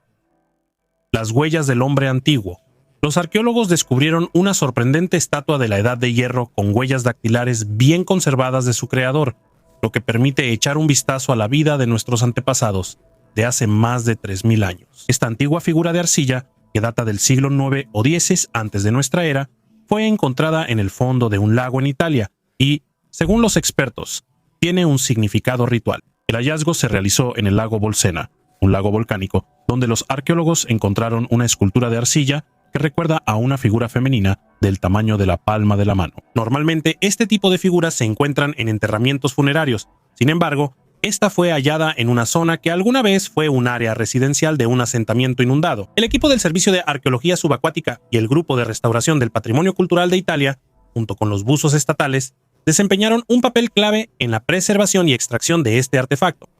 Las huellas del hombre antiguo. Los arqueólogos descubrieron una sorprendente estatua de la Edad de Hierro con huellas dactilares bien conservadas de su creador, lo que permite echar un vistazo a la vida de nuestros antepasados de hace más de 3.000 años. Esta antigua figura de arcilla, que data del siglo IX o X antes de nuestra era, fue encontrada en el fondo de un lago en Italia y, según los expertos, tiene un significado ritual. El hallazgo se realizó en el lago Bolsena, un lago volcánico, donde los arqueólogos encontraron una escultura de arcilla que recuerda a una figura femenina del tamaño de la palma de la mano. Normalmente, este tipo de figuras se encuentran en enterramientos funerarios. Sin embargo, esta fue hallada en una zona que alguna vez fue un área residencial de un asentamiento inundado. El equipo del Servicio de Arqueología Subacuática y el Grupo de Restauración del Patrimonio Cultural de Italia, junto con los buzos estatales, desempeñaron un papel clave en la preservación y extracción de este artefacto.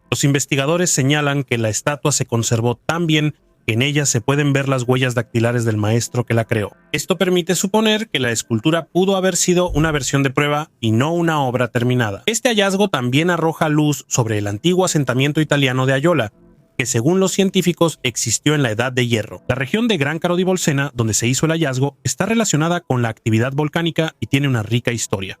Los investigadores señalan que la estatua se conservó tan bien que en ella se pueden ver las huellas dactilares del maestro que la creó. Esto permite suponer que la escultura pudo haber sido una versión de prueba y no una obra terminada. Este hallazgo también arroja luz sobre el antiguo asentamiento italiano de Aiola, que según los científicos existió en la Edad de Hierro. La región de Gran Caro di Bolsena, donde se hizo el hallazgo, está relacionada con la actividad volcánica y tiene una rica historia,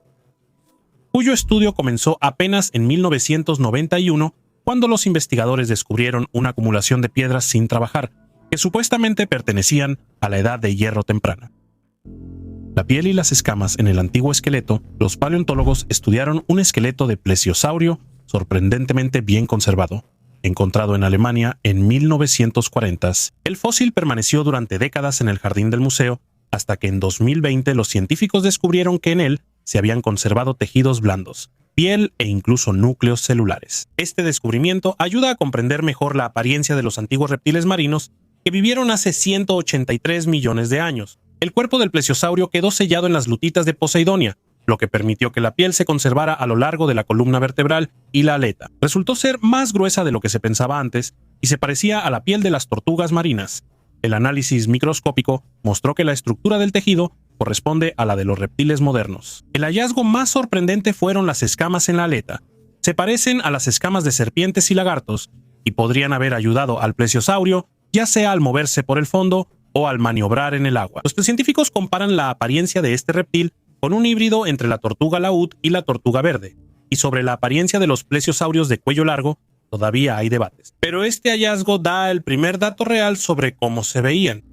cuyo estudio comenzó apenas en 1991, cuando los investigadores descubrieron una acumulación de piedras sin trabajar, que supuestamente pertenecían a la Edad de Hierro temprana. La piel y las escamas en el antiguo esqueleto, los paleontólogos estudiaron un esqueleto de plesiosaurio sorprendentemente bien conservado, encontrado en Alemania en 1940. El fósil permaneció durante décadas en el jardín del museo, hasta que en 2020 los científicos descubrieron que en él se habían conservado tejidos blandos, piel e incluso núcleos celulares. Este descubrimiento ayuda a comprender mejor la apariencia de los antiguos reptiles marinos que vivieron hace 183 millones de años. El cuerpo del plesiosaurio quedó sellado en las lutitas de Poseidonia, lo que permitió que la piel se conservara a lo largo de la columna vertebral y la aleta. Resultó ser más gruesa de lo que se pensaba antes y se parecía a la piel de las tortugas marinas. El análisis microscópico mostró que la estructura del tejido corresponde a la de los reptiles modernos. El hallazgo más sorprendente fueron las escamas en la aleta. Se parecen a las escamas de serpientes y lagartos y podrían haber ayudado al plesiosaurio, ya sea al moverse por el fondo o al maniobrar en el agua. Los científicos comparan la apariencia de este reptil con un híbrido entre la tortuga laúd y la tortuga verde, y sobre la apariencia de los plesiosaurios de cuello largo todavía hay debates. Pero este hallazgo da el primer dato real sobre cómo se veían.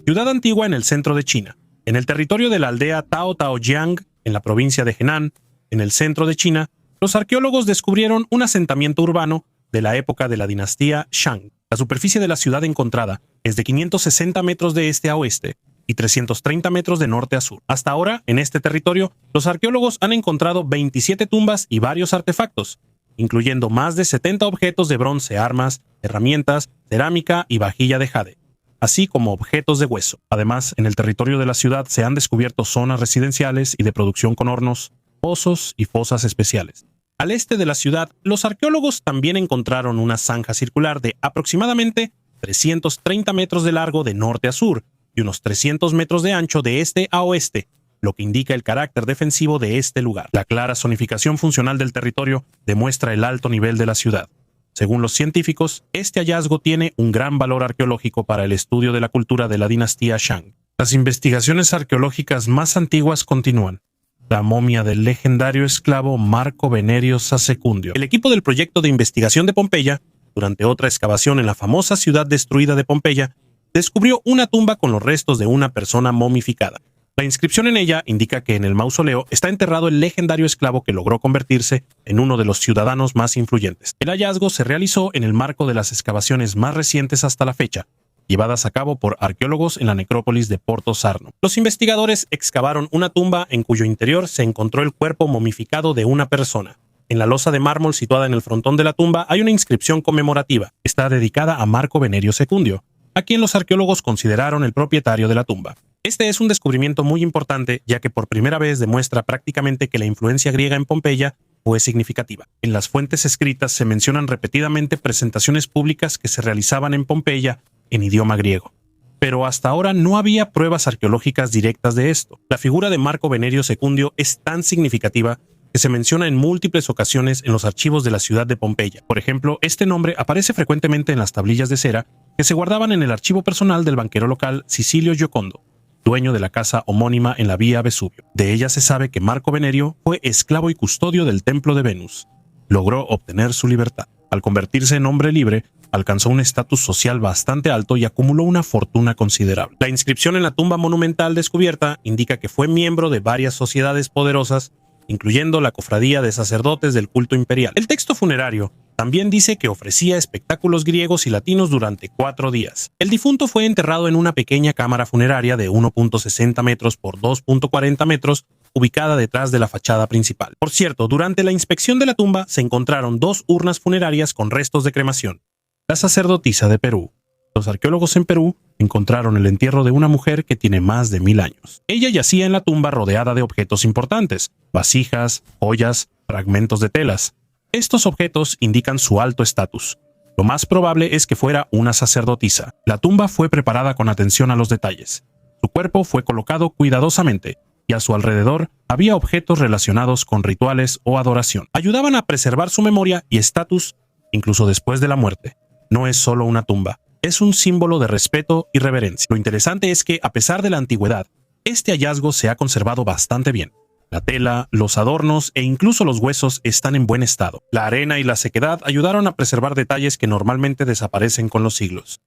Ciudad antigua en el centro de China. En el territorio de la aldea Taotaojiang, en la provincia de Henan, en el centro de China, los arqueólogos descubrieron un asentamiento urbano de la época de la dinastía Shang. La superficie de la ciudad encontrada es de 560 metros de este a oeste y 330 metros de norte a sur. Hasta ahora, en este territorio, los arqueólogos han encontrado 27 tumbas y varios artefactos, incluyendo más de 70 objetos de bronce, armas, herramientas, cerámica y vajilla de jade, así como objetos de hueso. Además, en el territorio de la ciudad se han descubierto zonas residenciales y de producción con hornos, pozos y fosas especiales. Al este de la ciudad, los arqueólogos también encontraron una zanja circular de aproximadamente 330 metros de largo de norte a sur y unos 300 metros de ancho de este a oeste, lo que indica el carácter defensivo de este lugar. La clara zonificación funcional del territorio demuestra el alto nivel de la ciudad. Según los científicos, este hallazgo tiene un gran valor arqueológico para el estudio de la cultura de la dinastía Shang. Las investigaciones arqueológicas más antiguas continúan. La momia del legendario esclavo Marco Venerio Sasecundio. El equipo del proyecto de investigación de Pompeya, durante otra excavación en la famosa ciudad destruida de Pompeya, descubrió una tumba con los restos de una persona momificada. La inscripción en ella indica que en el mausoleo está enterrado el legendario esclavo que logró convertirse en uno de los ciudadanos más influyentes. El hallazgo se realizó en el marco de las excavaciones más recientes hasta la fecha, llevadas a cabo por arqueólogos en la necrópolis de Porto Sarno. Los investigadores excavaron una tumba en cuyo interior se encontró el cuerpo momificado de una persona. En la losa de mármol situada en el frontón de la tumba hay una inscripción conmemorativa. Está dedicada a Marco Venerio Secundio, a quien los arqueólogos consideraron el propietario de la tumba. Este es un descubrimiento muy importante, ya que por primera vez demuestra prácticamente que la influencia griega en Pompeya fue significativa. En las fuentes escritas se mencionan repetidamente presentaciones públicas que se realizaban en Pompeya en idioma griego. Pero hasta ahora no había pruebas arqueológicas directas de esto. La figura de Marco Venerio Secundio es tan significativa que se menciona en múltiples ocasiones en los archivos de la ciudad de Pompeya. Por ejemplo, este nombre aparece frecuentemente en las tablillas de cera que se guardaban en el archivo personal del banquero local Sicilio Giocondo, dueño de la casa homónima en la vía Vesubio. De ella se sabe que Marco Venerio fue esclavo y custodio del templo de Venus. Logró obtener su libertad. Al convertirse en hombre libre, alcanzó un estatus social bastante alto y acumuló una fortuna considerable. La inscripción en la tumba monumental descubierta indica que fue miembro de varias sociedades poderosas, incluyendo la cofradía de sacerdotes del culto imperial. El texto funerario también dice que ofrecía espectáculos griegos y latinos durante 4 días. El difunto fue enterrado en una pequeña cámara funeraria de 1.60 metros por 2.40 metros, ubicada detrás de la fachada principal. Por cierto, durante la inspección de la tumba se encontraron 2 urnas funerarias con restos de cremación. La sacerdotisa de Perú. Los arqueólogos en Perú encontraron el entierro de una mujer que tiene más de 1000 años. Ella yacía en la tumba rodeada de objetos importantes, vasijas, joyas, fragmentos de telas. Estos objetos indican su alto estatus. Lo más probable es que fuera una sacerdotisa. La tumba fue preparada con atención a los detalles. Su cuerpo fue colocado cuidadosamente y a su alrededor había objetos relacionados con rituales o adoración. Ayudaban a preservar su memoria y estatus incluso después de la muerte. No es solo una tumba, es un símbolo de respeto y reverencia. Lo interesante es que, a pesar de la antigüedad, este hallazgo se ha conservado bastante bien. La tela, los adornos e incluso los huesos están en buen estado. La arena y la sequedad ayudaron a preservar detalles que normalmente desaparecen con los siglos.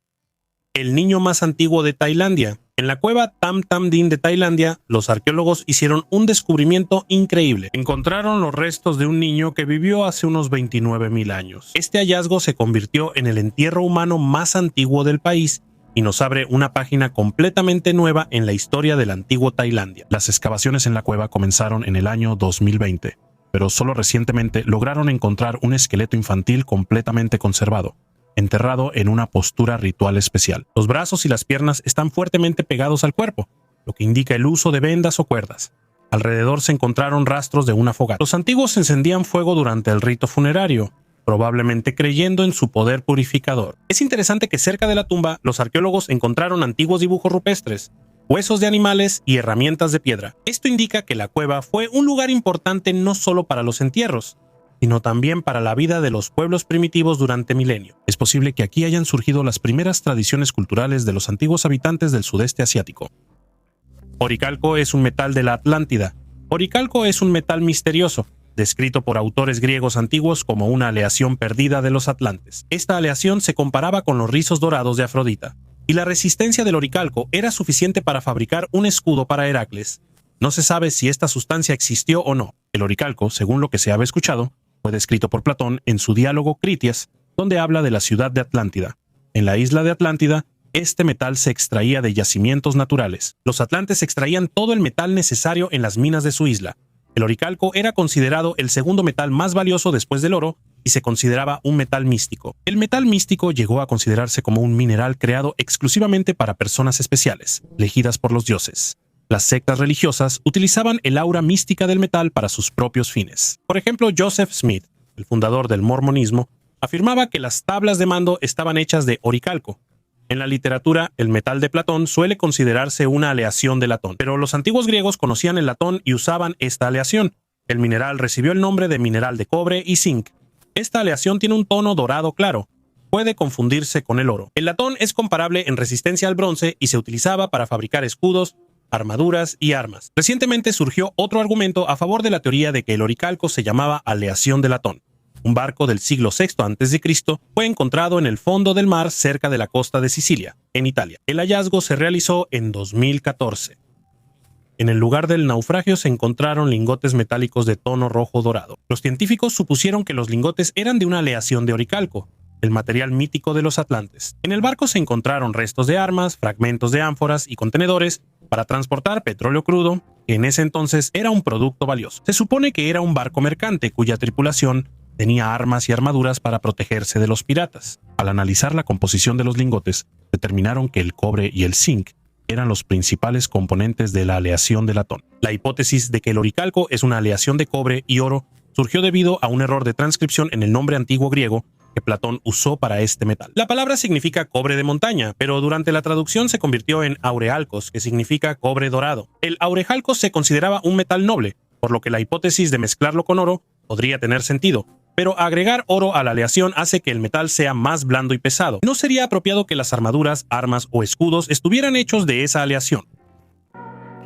El niño más antiguo de Tailandia. En la cueva Tam Tam Din de Tailandia, los arqueólogos hicieron un descubrimiento increíble. Encontraron los restos de un niño que vivió hace unos 29.000 años. Este hallazgo se convirtió en el entierro humano más antiguo del país y nos abre una página completamente nueva en la historia del antiguo Tailandia. Las excavaciones en la cueva comenzaron en el año 2020. pero solo recientemente lograron encontrar un esqueleto infantil completamente conservado, enterrado en una postura ritual especial. Los brazos y las piernas están fuertemente pegados al cuerpo, lo que indica el uso de vendas o cuerdas. Alrededor se encontraron rastros de una fogata. Los antiguos encendían fuego durante el rito funerario, probablemente creyendo en su poder purificador. Es interesante que cerca de la tumba los arqueólogos encontraron antiguos dibujos rupestres, huesos de animales y herramientas de piedra. Esto indica que la cueva fue un lugar importante no solo para los entierros, sino también para la vida de los pueblos primitivos durante milenios. Es posible que aquí hayan surgido las primeras tradiciones culturales de los antiguos habitantes del sudeste asiático. Oricalco es un metal de la Atlántida. Oricalco es un metal misterioso, descrito por autores griegos antiguos como una aleación perdida de los atlantes. Esta aleación se comparaba con los rizos dorados de Afrodita, y la resistencia del oricalco era suficiente para fabricar un escudo para Heracles. No se sabe si esta sustancia existió o no. El oricalco, según lo que se había escuchado, fue descrito por Platón en su diálogo Critias, donde habla de la ciudad de Atlántida. En la isla de Atlántida, este metal se extraía de yacimientos naturales. Los atlantes extraían todo el metal necesario en las minas de su isla. El oricalco era considerado el segundo metal más valioso después del oro y se consideraba un metal místico. El metal místico llegó a considerarse como un mineral creado exclusivamente para personas especiales, elegidas por los dioses. Las sectas religiosas utilizaban el aura mística del metal para sus propios fines. Por ejemplo, Joseph Smith, el fundador del mormonismo, afirmaba que las tablas de mando estaban hechas de oricalco. En la literatura, el metal de Platón suele considerarse una aleación de latón, pero los antiguos griegos conocían el latón y usaban esta aleación. El mineral recibió el nombre de mineral de cobre y zinc. Esta aleación tiene un tono dorado claro. Puede confundirse con el oro. El latón es comparable en resistencia al bronce y se utilizaba para fabricar escudos, armaduras y armas. Recientemente surgió otro argumento a favor de la teoría de que el oricalco se llamaba aleación de latón. Un barco del siglo VI a.C. fue encontrado en el fondo del mar cerca de la costa de Sicilia, en Italia. El hallazgo se realizó en 2014. En el lugar del naufragio se encontraron lingotes metálicos de tono rojo dorado. Los científicos supusieron que los lingotes eran de una aleación de oricalco, el material mítico de los atlantes. En el barco se encontraron restos de armas, fragmentos de ánforas y contenedores para transportar petróleo crudo, que en ese entonces era un producto valioso. Se supone que era un barco mercante cuya tripulación tenía armas y armaduras para protegerse de los piratas. Al analizar la composición de los lingotes, determinaron que el cobre y el zinc eran los principales componentes de la aleación de latón. La hipótesis de que el oricalco es una aleación de cobre y oro surgió debido a un error de transcripción en el nombre antiguo griego que Platón usó para este metal. La palabra significa cobre de montaña, pero durante la traducción se convirtió en aurealcos, que significa cobre dorado. El aurejalco se consideraba un metal noble, por lo que la hipótesis de mezclarlo con oro podría tener sentido, pero agregar oro a la aleación hace que el metal sea más blando y pesado. ¿No sería apropiado que las armaduras, armas o escudos estuvieran hechos de esa aleación?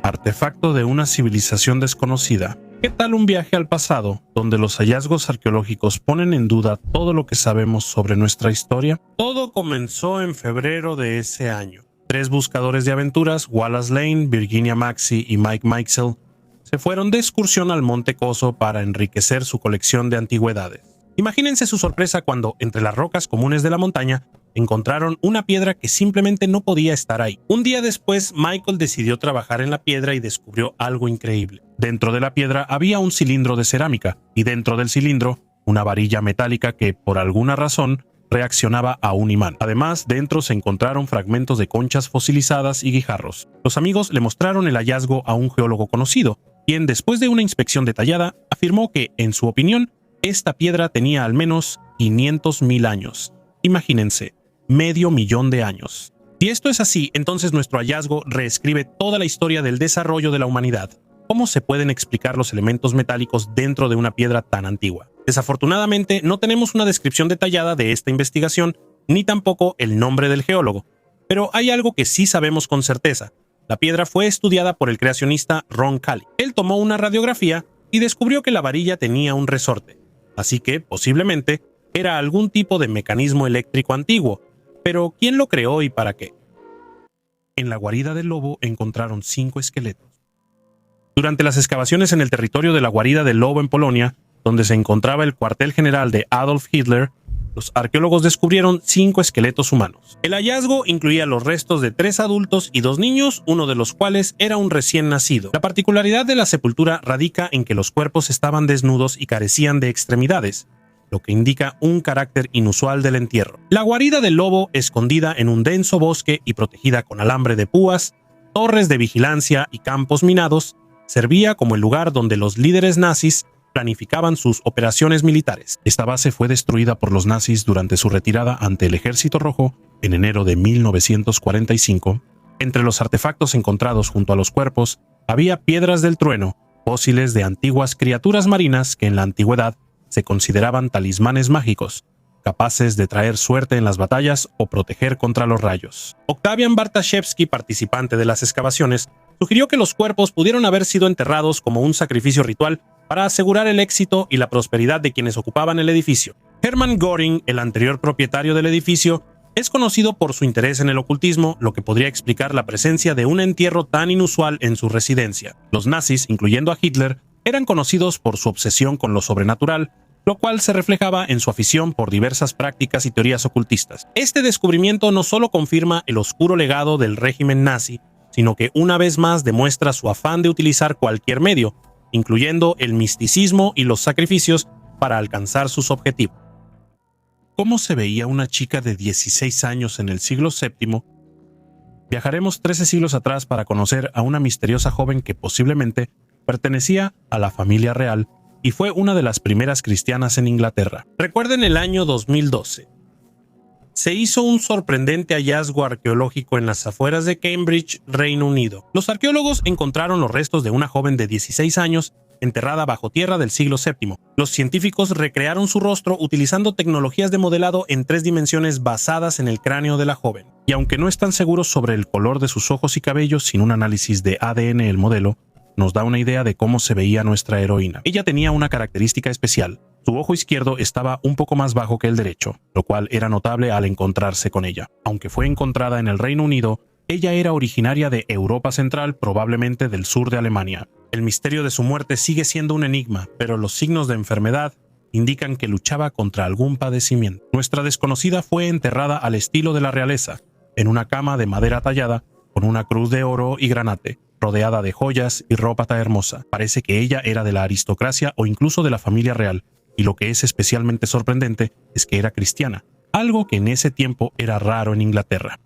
Artefacto de una civilización desconocida. ¿Qué tal un viaje al pasado, donde los hallazgos arqueológicos ponen en duda todo lo que sabemos sobre nuestra historia? Todo comenzó en febrero de ese año. 3 buscadores de aventuras, Wallace Lane, Virginia Maxey y Mike Mikesell, se fueron de excursión al Monte Coso para enriquecer su colección de antigüedades. Imagínense su sorpresa cuando, entre las rocas comunes de la montaña, encontraron una piedra que simplemente no podía estar ahí. Un día después, Michael decidió trabajar en la piedra y descubrió algo increíble. Dentro de la piedra había un cilindro de cerámica, y dentro del cilindro, una varilla metálica que, por alguna razón, reaccionaba a un imán. Además, dentro se encontraron fragmentos de conchas fosilizadas y guijarros. Los amigos le mostraron el hallazgo a un geólogo conocido, quien, después de una inspección detallada, afirmó que, en su opinión, esta piedra tenía al menos 500.000 años. Imagínense, 500.000 de años. Si esto es así, entonces nuestro hallazgo reescribe toda la historia del desarrollo de la humanidad. ¿Cómo se pueden explicar los elementos metálicos dentro de una piedra tan antigua? Desafortunadamente, no tenemos una descripción detallada de esta investigación, ni tampoco el nombre del geólogo. Pero hay algo que sí sabemos con certeza. La piedra fue estudiada por el creacionista Ron Caillie. Él tomó una radiografía y descubrió que la varilla tenía un resorte. Así que, posiblemente, era algún tipo de mecanismo eléctrico antiguo. Pero, ¿quién lo creó y para qué? En la guarida del lobo encontraron 5 esqueletos. Durante las excavaciones en el territorio de la guarida del lobo en Polonia, donde se encontraba el cuartel general de Adolf Hitler, los arqueólogos descubrieron 5 esqueletos humanos. El hallazgo incluía los restos de 3 adultos y 2 niños, uno de los cuales era un recién nacido. La particularidad de la sepultura radica en que los cuerpos estaban desnudos y carecían de extremidades, lo que indica un carácter inusual del entierro. La guarida del lobo, escondida en un denso bosque y protegida con alambre de púas, torres de vigilancia y campos minados, servía como el lugar donde los líderes nazis planificaban sus operaciones militares. Esta base fue destruida por los nazis durante su retirada ante el Ejército Rojo en enero de 1945. Entre los artefactos encontrados junto a los cuerpos había piedras del trueno, fósiles de antiguas criaturas marinas que en la antigüedad se consideraban talismanes mágicos, capaces de traer suerte en las batallas o proteger contra los rayos. Octavian Bartashevsky, participante de las excavaciones, sugirió que los cuerpos pudieron haber sido enterrados como un sacrificio ritual para asegurar el éxito y la prosperidad de quienes ocupaban el edificio. Hermann Göring, el anterior propietario del edificio, es conocido por su interés en el ocultismo, lo que podría explicar la presencia de un entierro tan inusual en su residencia. Los nazis, incluyendo a Hitler, eran conocidos por su obsesión con lo sobrenatural, lo cual se reflejaba en su afición por diversas prácticas y teorías ocultistas. Este descubrimiento no solo confirma el oscuro legado del régimen nazi, sino que una vez más demuestra su afán de utilizar cualquier medio, incluyendo el misticismo y los sacrificios, para alcanzar sus objetivos. ¿Cómo se veía una chica de 16 años en el siglo VII? Viajaremos 13 siglos atrás para conocer a una misteriosa joven que posiblemente pertenecía a la familia real y fue una de las primeras cristianas en Inglaterra. Recuerden el año 2012. Se hizo un sorprendente hallazgo arqueológico en las afueras de Cambridge, Reino Unido. Los arqueólogos encontraron los restos de una joven de 16 años enterrada bajo tierra del siglo VII. Los científicos recrearon su rostro utilizando tecnologías de modelado en 3 dimensiones basadas en el cráneo de la joven. Y aunque no están seguros sobre el color de sus ojos y cabellos, sin un análisis de ADN el modelo nos da una idea de cómo se veía nuestra heroína. Ella tenía una característica especial. Su ojo izquierdo estaba un poco más bajo que el derecho, lo cual era notable al encontrarse con ella. Aunque fue encontrada en el Reino Unido, ella era originaria de Europa Central, probablemente del sur de Alemania. El misterio de su muerte sigue siendo un enigma, pero los signos de enfermedad indican que luchaba contra algún padecimiento. Nuestra desconocida fue enterrada al estilo de la realeza, en una cama de madera tallada, con una cruz de oro y granate, rodeada de joyas y ropa tan hermosa. Parece que ella era de la aristocracia o incluso de la familia real, y lo que es especialmente sorprendente es que era cristiana, algo que en ese tiempo era raro en Inglaterra.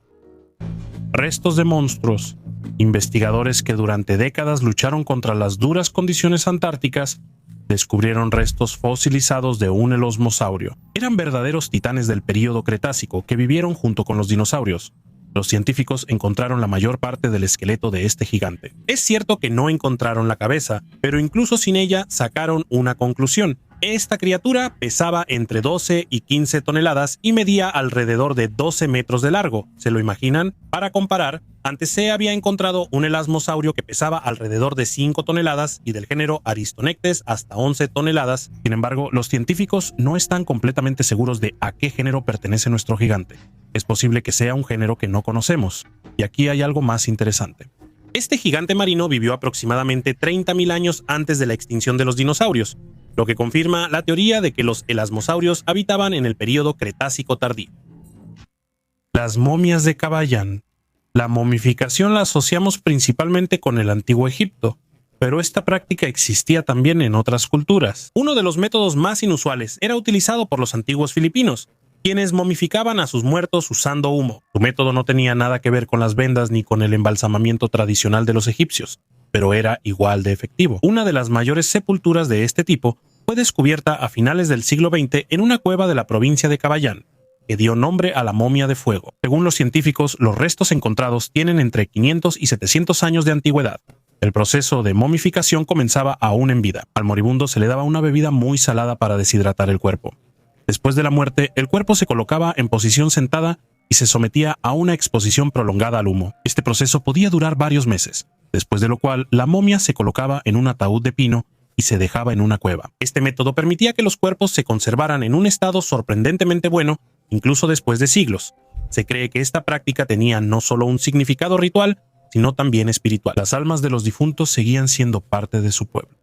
Restos de monstruos. Investigadores que durante décadas lucharon contra las duras condiciones antárticas descubrieron restos fosilizados de un elosmosaurio. Eran verdaderos titanes del período Cretácico que vivieron junto con los dinosaurios. Los científicos encontraron la mayor parte del esqueleto de este gigante. Es cierto que no encontraron la cabeza, pero incluso sin ella sacaron una conclusión. Esta criatura pesaba entre 12 y 15 toneladas y medía alrededor de 12 metros de largo. ¿Se lo imaginan? Para comparar, antes se había encontrado un elasmosaurio que pesaba alrededor de 5 toneladas y del género Aristonectes hasta 11 toneladas. Sin embargo, los científicos no están completamente seguros de a qué género pertenece nuestro gigante. Es posible que sea un género que no conocemos. Y aquí hay algo más interesante. Este gigante marino vivió aproximadamente 30.000 años antes de la extinción de los dinosaurios, lo que confirma la teoría de que los elasmosaurios habitaban en el período Cretácico tardío. Las momias de Cabalán. La momificación la asociamos principalmente con el Antiguo Egipto, pero esta práctica existía también en otras culturas. Uno de los métodos más inusuales era utilizado por los antiguos filipinos, quienes momificaban a sus muertos usando humo. Su método no tenía nada que ver con las vendas ni con el embalsamamiento tradicional de los egipcios, pero era igual de efectivo. Una de las mayores sepulturas de este tipo fue descubierta a finales del siglo XX en una cueva de la provincia de Cabalán, que dio nombre a la momia de fuego. Según los científicos, los restos encontrados tienen entre 500 y 700 años de antigüedad. El proceso de momificación comenzaba aún en vida. Al moribundo se le daba una bebida muy salada para deshidratar el cuerpo. Después de la muerte, el cuerpo se colocaba en posición sentada y se sometía a una exposición prolongada al humo. Este proceso podía durar varios meses, después de lo cual la momia se colocaba en un ataúd de pino y se dejaba en una cueva. Este método permitía que los cuerpos se conservaran en un estado sorprendentemente bueno, incluso después de siglos. Se cree que esta práctica tenía no solo un significado ritual, sino también espiritual. Las almas de los difuntos seguían siendo parte de su pueblo.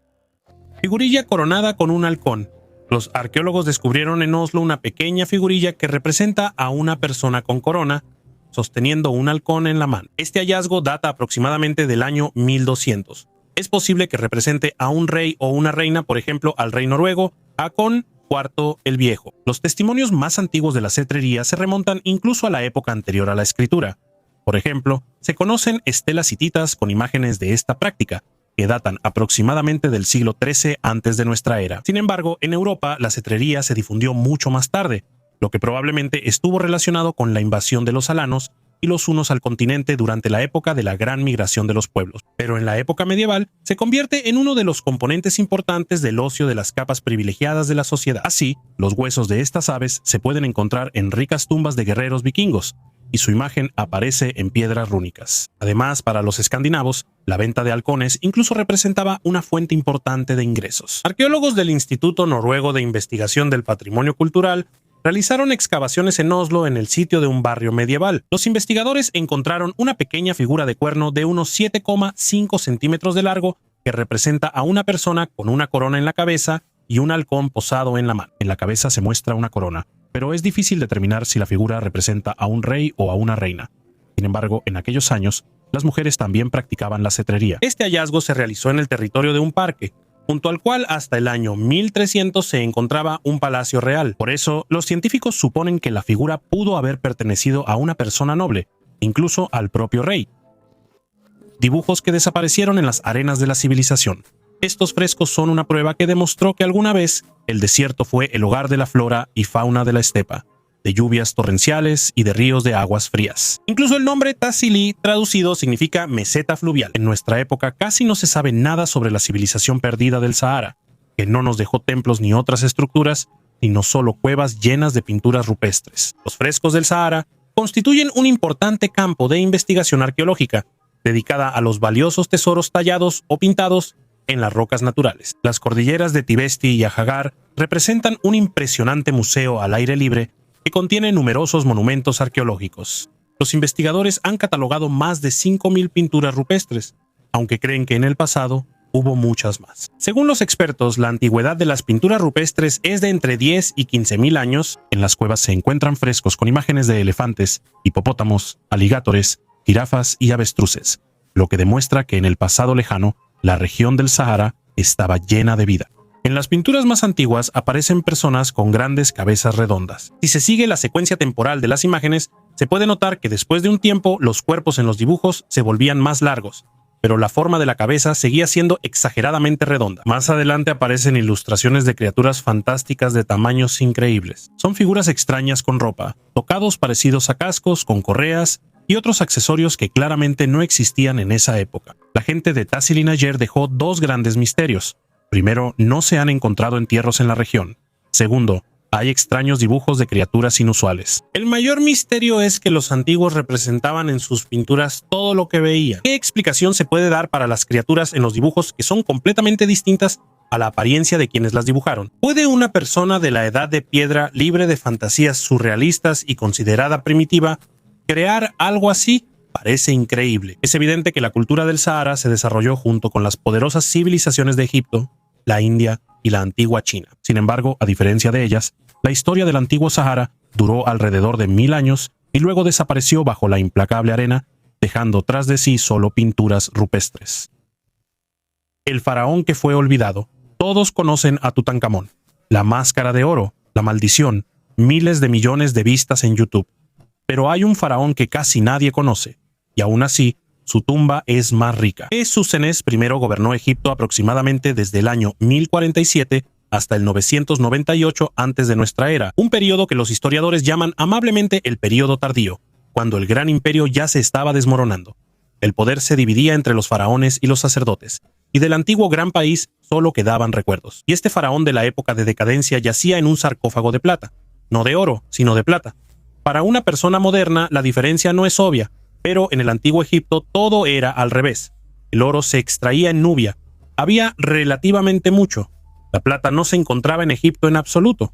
Figurilla coronada con un halcón. Los arqueólogos descubrieron en Oslo una pequeña figurilla que representa a una persona con corona, sosteniendo un halcón en la mano. Este hallazgo data aproximadamente del año 1200. Es posible que represente a un rey o una reina, por ejemplo, al rey noruego, Håkon IV el Viejo. Los testimonios más antiguos de la cetrería se remontan incluso a la época anterior a la escritura. Por ejemplo, se conocen estelas hititas con imágenes de esta práctica, que datan aproximadamente del siglo XIII antes de nuestra era. Sin embargo, en Europa la cetrería se difundió mucho más tarde, lo que probablemente estuvo relacionado con la invasión de los alanos y los hunos al continente durante la época de la gran migración de los pueblos. Pero en la época medieval se convierte en uno de los componentes importantes del ocio de las capas privilegiadas de la sociedad. Así, los huesos de estas aves se pueden encontrar en ricas tumbas de guerreros vikingos, y su imagen aparece en piedras rúnicas. Además, para los escandinavos, la venta de halcones incluso representaba una fuente importante de ingresos. Arqueólogos del Instituto Noruego de Investigación del Patrimonio Cultural realizaron excavaciones en Oslo en el sitio de un barrio medieval. Los investigadores encontraron una pequeña figura de cuerno de unos 7,5 centímetros de largo que representa a una persona con una corona en la cabeza y un halcón posado en la mano. En la cabeza se muestra una corona, pero es difícil determinar si la figura representa a un rey o a una reina. Sin embargo, en aquellos años, las mujeres también practicaban la cetrería. Este hallazgo se realizó en el territorio de un parque, junto al cual hasta el año 1300 se encontraba un palacio real. Por eso, los científicos suponen que la figura pudo haber pertenecido a una persona noble, incluso al propio rey. Dibujos que desaparecieron en las arenas de la civilización. Estos frescos son una prueba que demostró que alguna vez el desierto fue el hogar de la flora y fauna de la estepa, de lluvias torrenciales y de ríos de aguas frías. Incluso el nombre Tassili, traducido, significa meseta fluvial. En nuestra época casi no se sabe nada sobre la civilización perdida del Sahara, que no nos dejó templos ni otras estructuras, sino solo cuevas llenas de pinturas rupestres. Los frescos del Sahara constituyen un importante campo de investigación arqueológica, dedicada a los valiosos tesoros tallados o pintados en las rocas naturales. Las cordilleras de Tibesti y Ajagar representan un impresionante museo al aire libre que contiene numerosos monumentos arqueológicos. Los investigadores han catalogado más de 5.000 pinturas rupestres, aunque creen que en el pasado hubo muchas más. Según los expertos, la antigüedad de las pinturas rupestres es de entre 10 y 15.000 años. En las cuevas se encuentran frescos con imágenes de elefantes, hipopótamos, aligatores, jirafas y avestruces, lo que demuestra que en el pasado lejano la región del Sahara estaba llena de vida. En las pinturas más antiguas aparecen personas con grandes cabezas redondas. Si se sigue la secuencia temporal de las imágenes, se puede notar que después de un tiempo los cuerpos en los dibujos se volvían más largos, pero la forma de la cabeza seguía siendo exageradamente redonda. Más adelante aparecen ilustraciones de criaturas fantásticas de tamaños increíbles. Son figuras extrañas con ropa, tocados parecidos a cascos con correas y otros accesorios que claramente no existían en esa época. La gente de Tassili-N'Ajjer dejó dos grandes misterios. Primero, no se han encontrado entierros en la región. Segundo, hay extraños dibujos de criaturas inusuales. El mayor misterio es que los antiguos representaban en sus pinturas todo lo que veían. ¿Qué explicación se puede dar para las criaturas en los dibujos que son completamente distintas a la apariencia de quienes las dibujaron? ¿Puede una persona de la edad de piedra, libre de fantasías surrealistas y considerada primitiva, crear algo así? Parece increíble. Es evidente que la cultura del Sahara se desarrolló junto con las poderosas civilizaciones de Egipto, la India y la antigua China. Sin embargo, a diferencia de ellas, la historia del antiguo Sahara duró alrededor de 1000 años y luego desapareció bajo la implacable arena, dejando tras de sí solo pinturas rupestres. El faraón que fue olvidado. Todos conocen a Tutankamón. La máscara de oro, la maldición, miles de millones de vistas en YouTube. Pero hay un faraón que casi nadie conoce, y aún así, su tumba es más rica. Susenes primero gobernó Egipto aproximadamente desde el año 1047 hasta el 998 antes de nuestra era, un periodo que los historiadores llaman amablemente el período tardío, cuando el gran imperio ya se estaba desmoronando. El poder se dividía entre los faraones y los sacerdotes, y del antiguo gran país solo quedaban recuerdos. Y este faraón de la época de decadencia yacía en un sarcófago de plata, no de oro, sino de plata. Para una persona moderna, la diferencia no es obvia, pero en el antiguo Egipto todo era al revés. El oro se extraía en Nubia. Había relativamente mucho. La plata no se encontraba en Egipto en absoluto.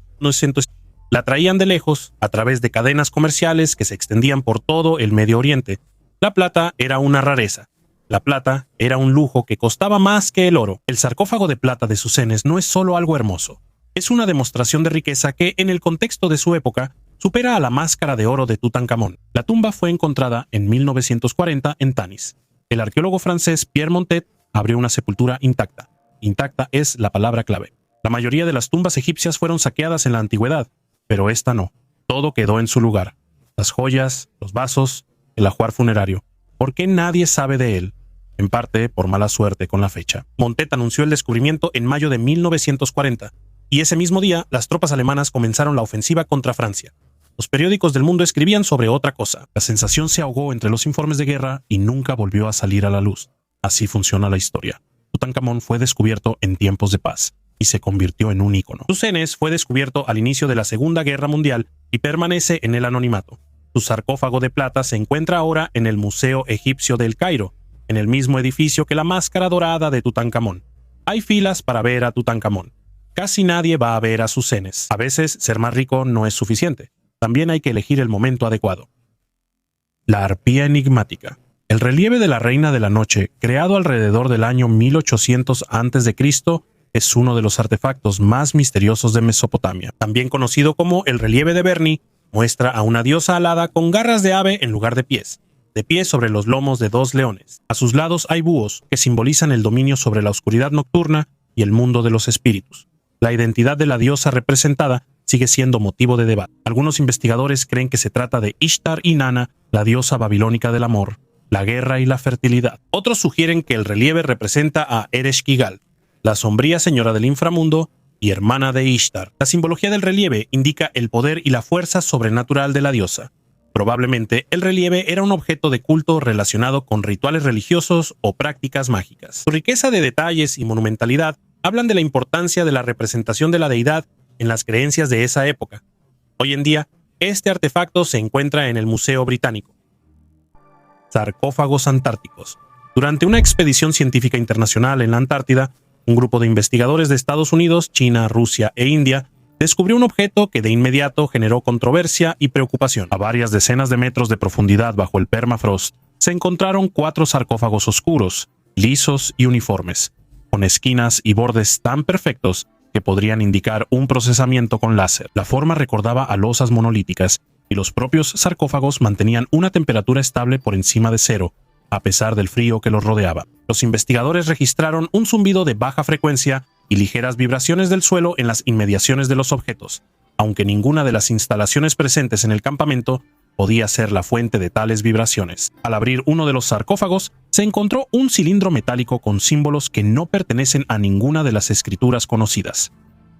La traían de lejos, a través de cadenas comerciales que se extendían por todo el Medio Oriente. La plata era una rareza. La plata era un lujo que costaba más que el oro. El sarcófago de plata de Susenes no es solo algo hermoso. Es una demostración de riqueza que, en el contexto de su época, supera a la máscara de oro de Tutankamón. La tumba fue encontrada en 1940 en Tanis. El arqueólogo francés Pierre Montet abrió una sepultura intacta. Intacta es la palabra clave. La mayoría de las tumbas egipcias fueron saqueadas en la antigüedad, pero esta no. Todo quedó en su lugar. Las joyas, los vasos, el ajuar funerario. ¿Por qué nadie sabe de él? En parte por mala suerte con la fecha. Montet anunció el descubrimiento en mayo de 1940, y ese mismo día las tropas alemanas comenzaron la ofensiva contra Francia. Los periódicos del mundo escribían sobre otra cosa. La sensación se ahogó entre los informes de guerra y nunca volvió a salir a la luz. Así funciona la historia. Tutankamón fue descubierto en tiempos de paz y se convirtió en un ícono. Tusenes fue descubierto al inicio de la Segunda Guerra Mundial y permanece en el anonimato. Su sarcófago de plata se encuentra ahora en el Museo Egipcio del Cairo, en el mismo edificio que la máscara dorada de Tutankamón. Hay filas para ver a Tutankamón. Casi nadie va a ver a Tusenes. A veces ser más rico no es suficiente. También hay que elegir el momento adecuado. La arpía enigmática. El relieve de la Reina de la Noche, creado alrededor del año 1800 a.C., es uno de los artefactos más misteriosos de Mesopotamia. También conocido como el relieve de Berni, muestra a una diosa alada con garras de ave en lugar de pies sobre los lomos de dos leones. A sus lados hay búhos, que simbolizan el dominio sobre la oscuridad nocturna y el mundo de los espíritus. La identidad de la diosa representada sigue siendo motivo de debate. Algunos investigadores creen que se trata de Ishtar Inanna, la diosa babilónica del amor, la guerra y la fertilidad. Otros sugieren que el relieve representa a Ereshkigal, la sombría señora del inframundo y hermana de Ishtar. La simbología del relieve indica el poder y la fuerza sobrenatural de la diosa. Probablemente el relieve era un objeto de culto relacionado con rituales religiosos o prácticas mágicas. Su riqueza de detalles y monumentalidad hablan de la importancia de la representación de la deidad en las creencias de esa época. Hoy en día, este artefacto se encuentra en el Museo Británico. Sarcófagos antárticos. Durante una expedición científica internacional en la Antártida, un grupo de investigadores de Estados Unidos, China, Rusia e India descubrió un objeto que de inmediato generó controversia y preocupación. A varias decenas de metros de profundidad bajo el permafrost, se encontraron 4 sarcófagos oscuros, lisos y uniformes, con esquinas y bordes tan perfectos que podrían indicar un procesamiento con láser. La forma recordaba a losas monolíticas, y los propios sarcófagos mantenían una temperatura estable por encima de cero, a pesar del frío que los rodeaba. Los investigadores registraron un zumbido de baja frecuencia y ligeras vibraciones del suelo en las inmediaciones de los objetos, aunque ninguna de las instalaciones presentes en el campamento podía ser la fuente de tales vibraciones. Al abrir uno de los sarcófagos, se encontró un cilindro metálico con símbolos que no pertenecen a ninguna de las escrituras conocidas.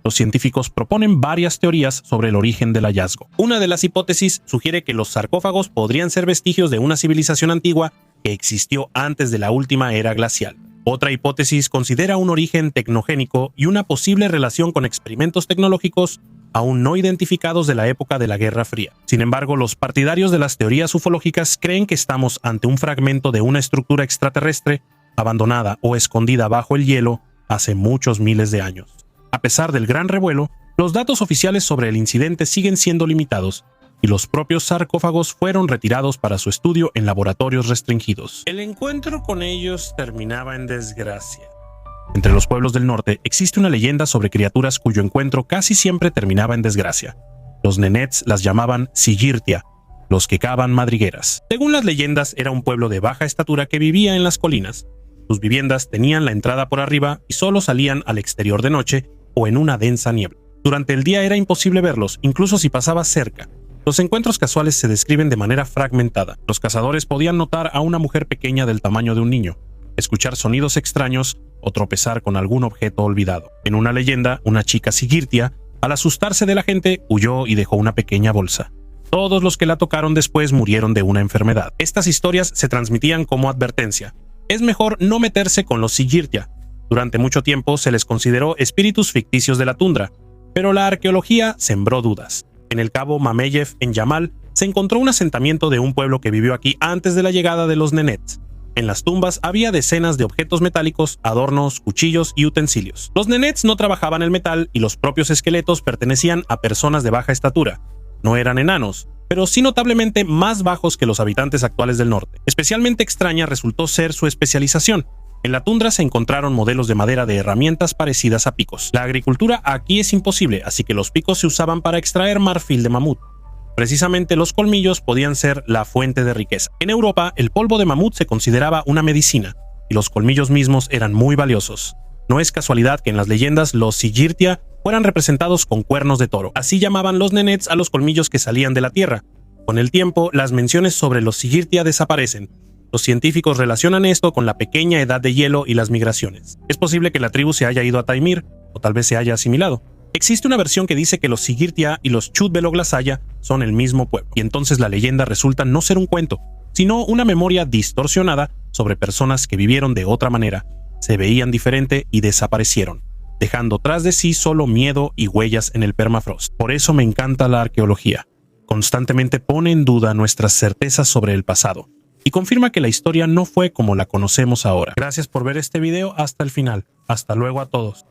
Los científicos proponen varias teorías sobre el origen del hallazgo. Una de las hipótesis sugiere que los sarcófagos podrían ser vestigios de una civilización antigua que existió antes de la última era glacial. Otra hipótesis considera un origen tecnogénico y una posible relación con experimentos tecnológicos aún no identificados de la época de la Guerra Fría. Sin embargo, los partidarios de las teorías ufológicas creen que estamos ante un fragmento de una estructura extraterrestre abandonada o escondida bajo el hielo hace muchos miles de años. A pesar del gran revuelo, los datos oficiales sobre el incidente siguen siendo limitados, y los propios sarcófagos fueron retirados para su estudio en laboratorios restringidos. El encuentro con ellos terminaba en desgracia. Entre los pueblos del norte existe una leyenda sobre criaturas cuyo encuentro casi siempre terminaba en desgracia. Los nenets las llamaban Sigirtia, los que cavan madrigueras. Según las leyendas, era un pueblo de baja estatura que vivía en las colinas. Sus viviendas tenían la entrada por arriba y solo salían al exterior de noche o en una densa niebla. Durante el día era imposible verlos, incluso si pasabas cerca. Los encuentros casuales se describen de manera fragmentada. Los cazadores podían notar a una mujer pequeña del tamaño de un niño, escuchar sonidos extraños o tropezar con algún objeto olvidado. En una leyenda, una chica Sigirtia, al asustarse de la gente, huyó y dejó una pequeña bolsa. Todos los que la tocaron después murieron de una enfermedad. Estas historias se transmitían como advertencia. Es mejor no meterse con los Sigirtia. Durante mucho tiempo se les consideró espíritus ficticios de la tundra, pero la arqueología sembró dudas. En el cabo Mameyev, en Yamal, se encontró un asentamiento de un pueblo que vivió aquí antes de la llegada de los nenets. En las tumbas había decenas de objetos metálicos, adornos, cuchillos y utensilios. Los nenets no trabajaban el metal y los propios esqueletos pertenecían a personas de baja estatura. No eran enanos, pero sí notablemente más bajos que los habitantes actuales del norte. Especialmente extraña resultó ser su especialización. En la tundra se encontraron modelos de madera de herramientas parecidas a picos. La agricultura aquí es imposible, así que los picos se usaban para extraer marfil de mamut. Precisamente los colmillos podían ser la fuente de riqueza. En Europa, el polvo de mamut se consideraba una medicina, y los colmillos mismos eran muy valiosos. No es casualidad que en las leyendas los Sigirtia fueran representados con cuernos de toro. Así llamaban los nenets a los colmillos que salían de la tierra. Con el tiempo, las menciones sobre los Sigirtia desaparecen. Los científicos relacionan esto con la pequeña edad de hielo y las migraciones. Es posible que la tribu se haya ido a Taimir, o tal vez se haya asimilado. Existe una versión que dice que los Sigirtia y los Chudbeloglasaya son el mismo pueblo, y entonces la leyenda resulta no ser un cuento, sino una memoria distorsionada sobre personas que vivieron de otra manera, se veían diferente y desaparecieron, dejando tras de sí solo miedo y huellas en el permafrost. Por eso me encanta la arqueología. Constantemente pone en duda nuestras certezas sobre el pasado y confirma que la historia no fue como la conocemos ahora. Gracias por ver este video hasta el final. Hasta luego a todos.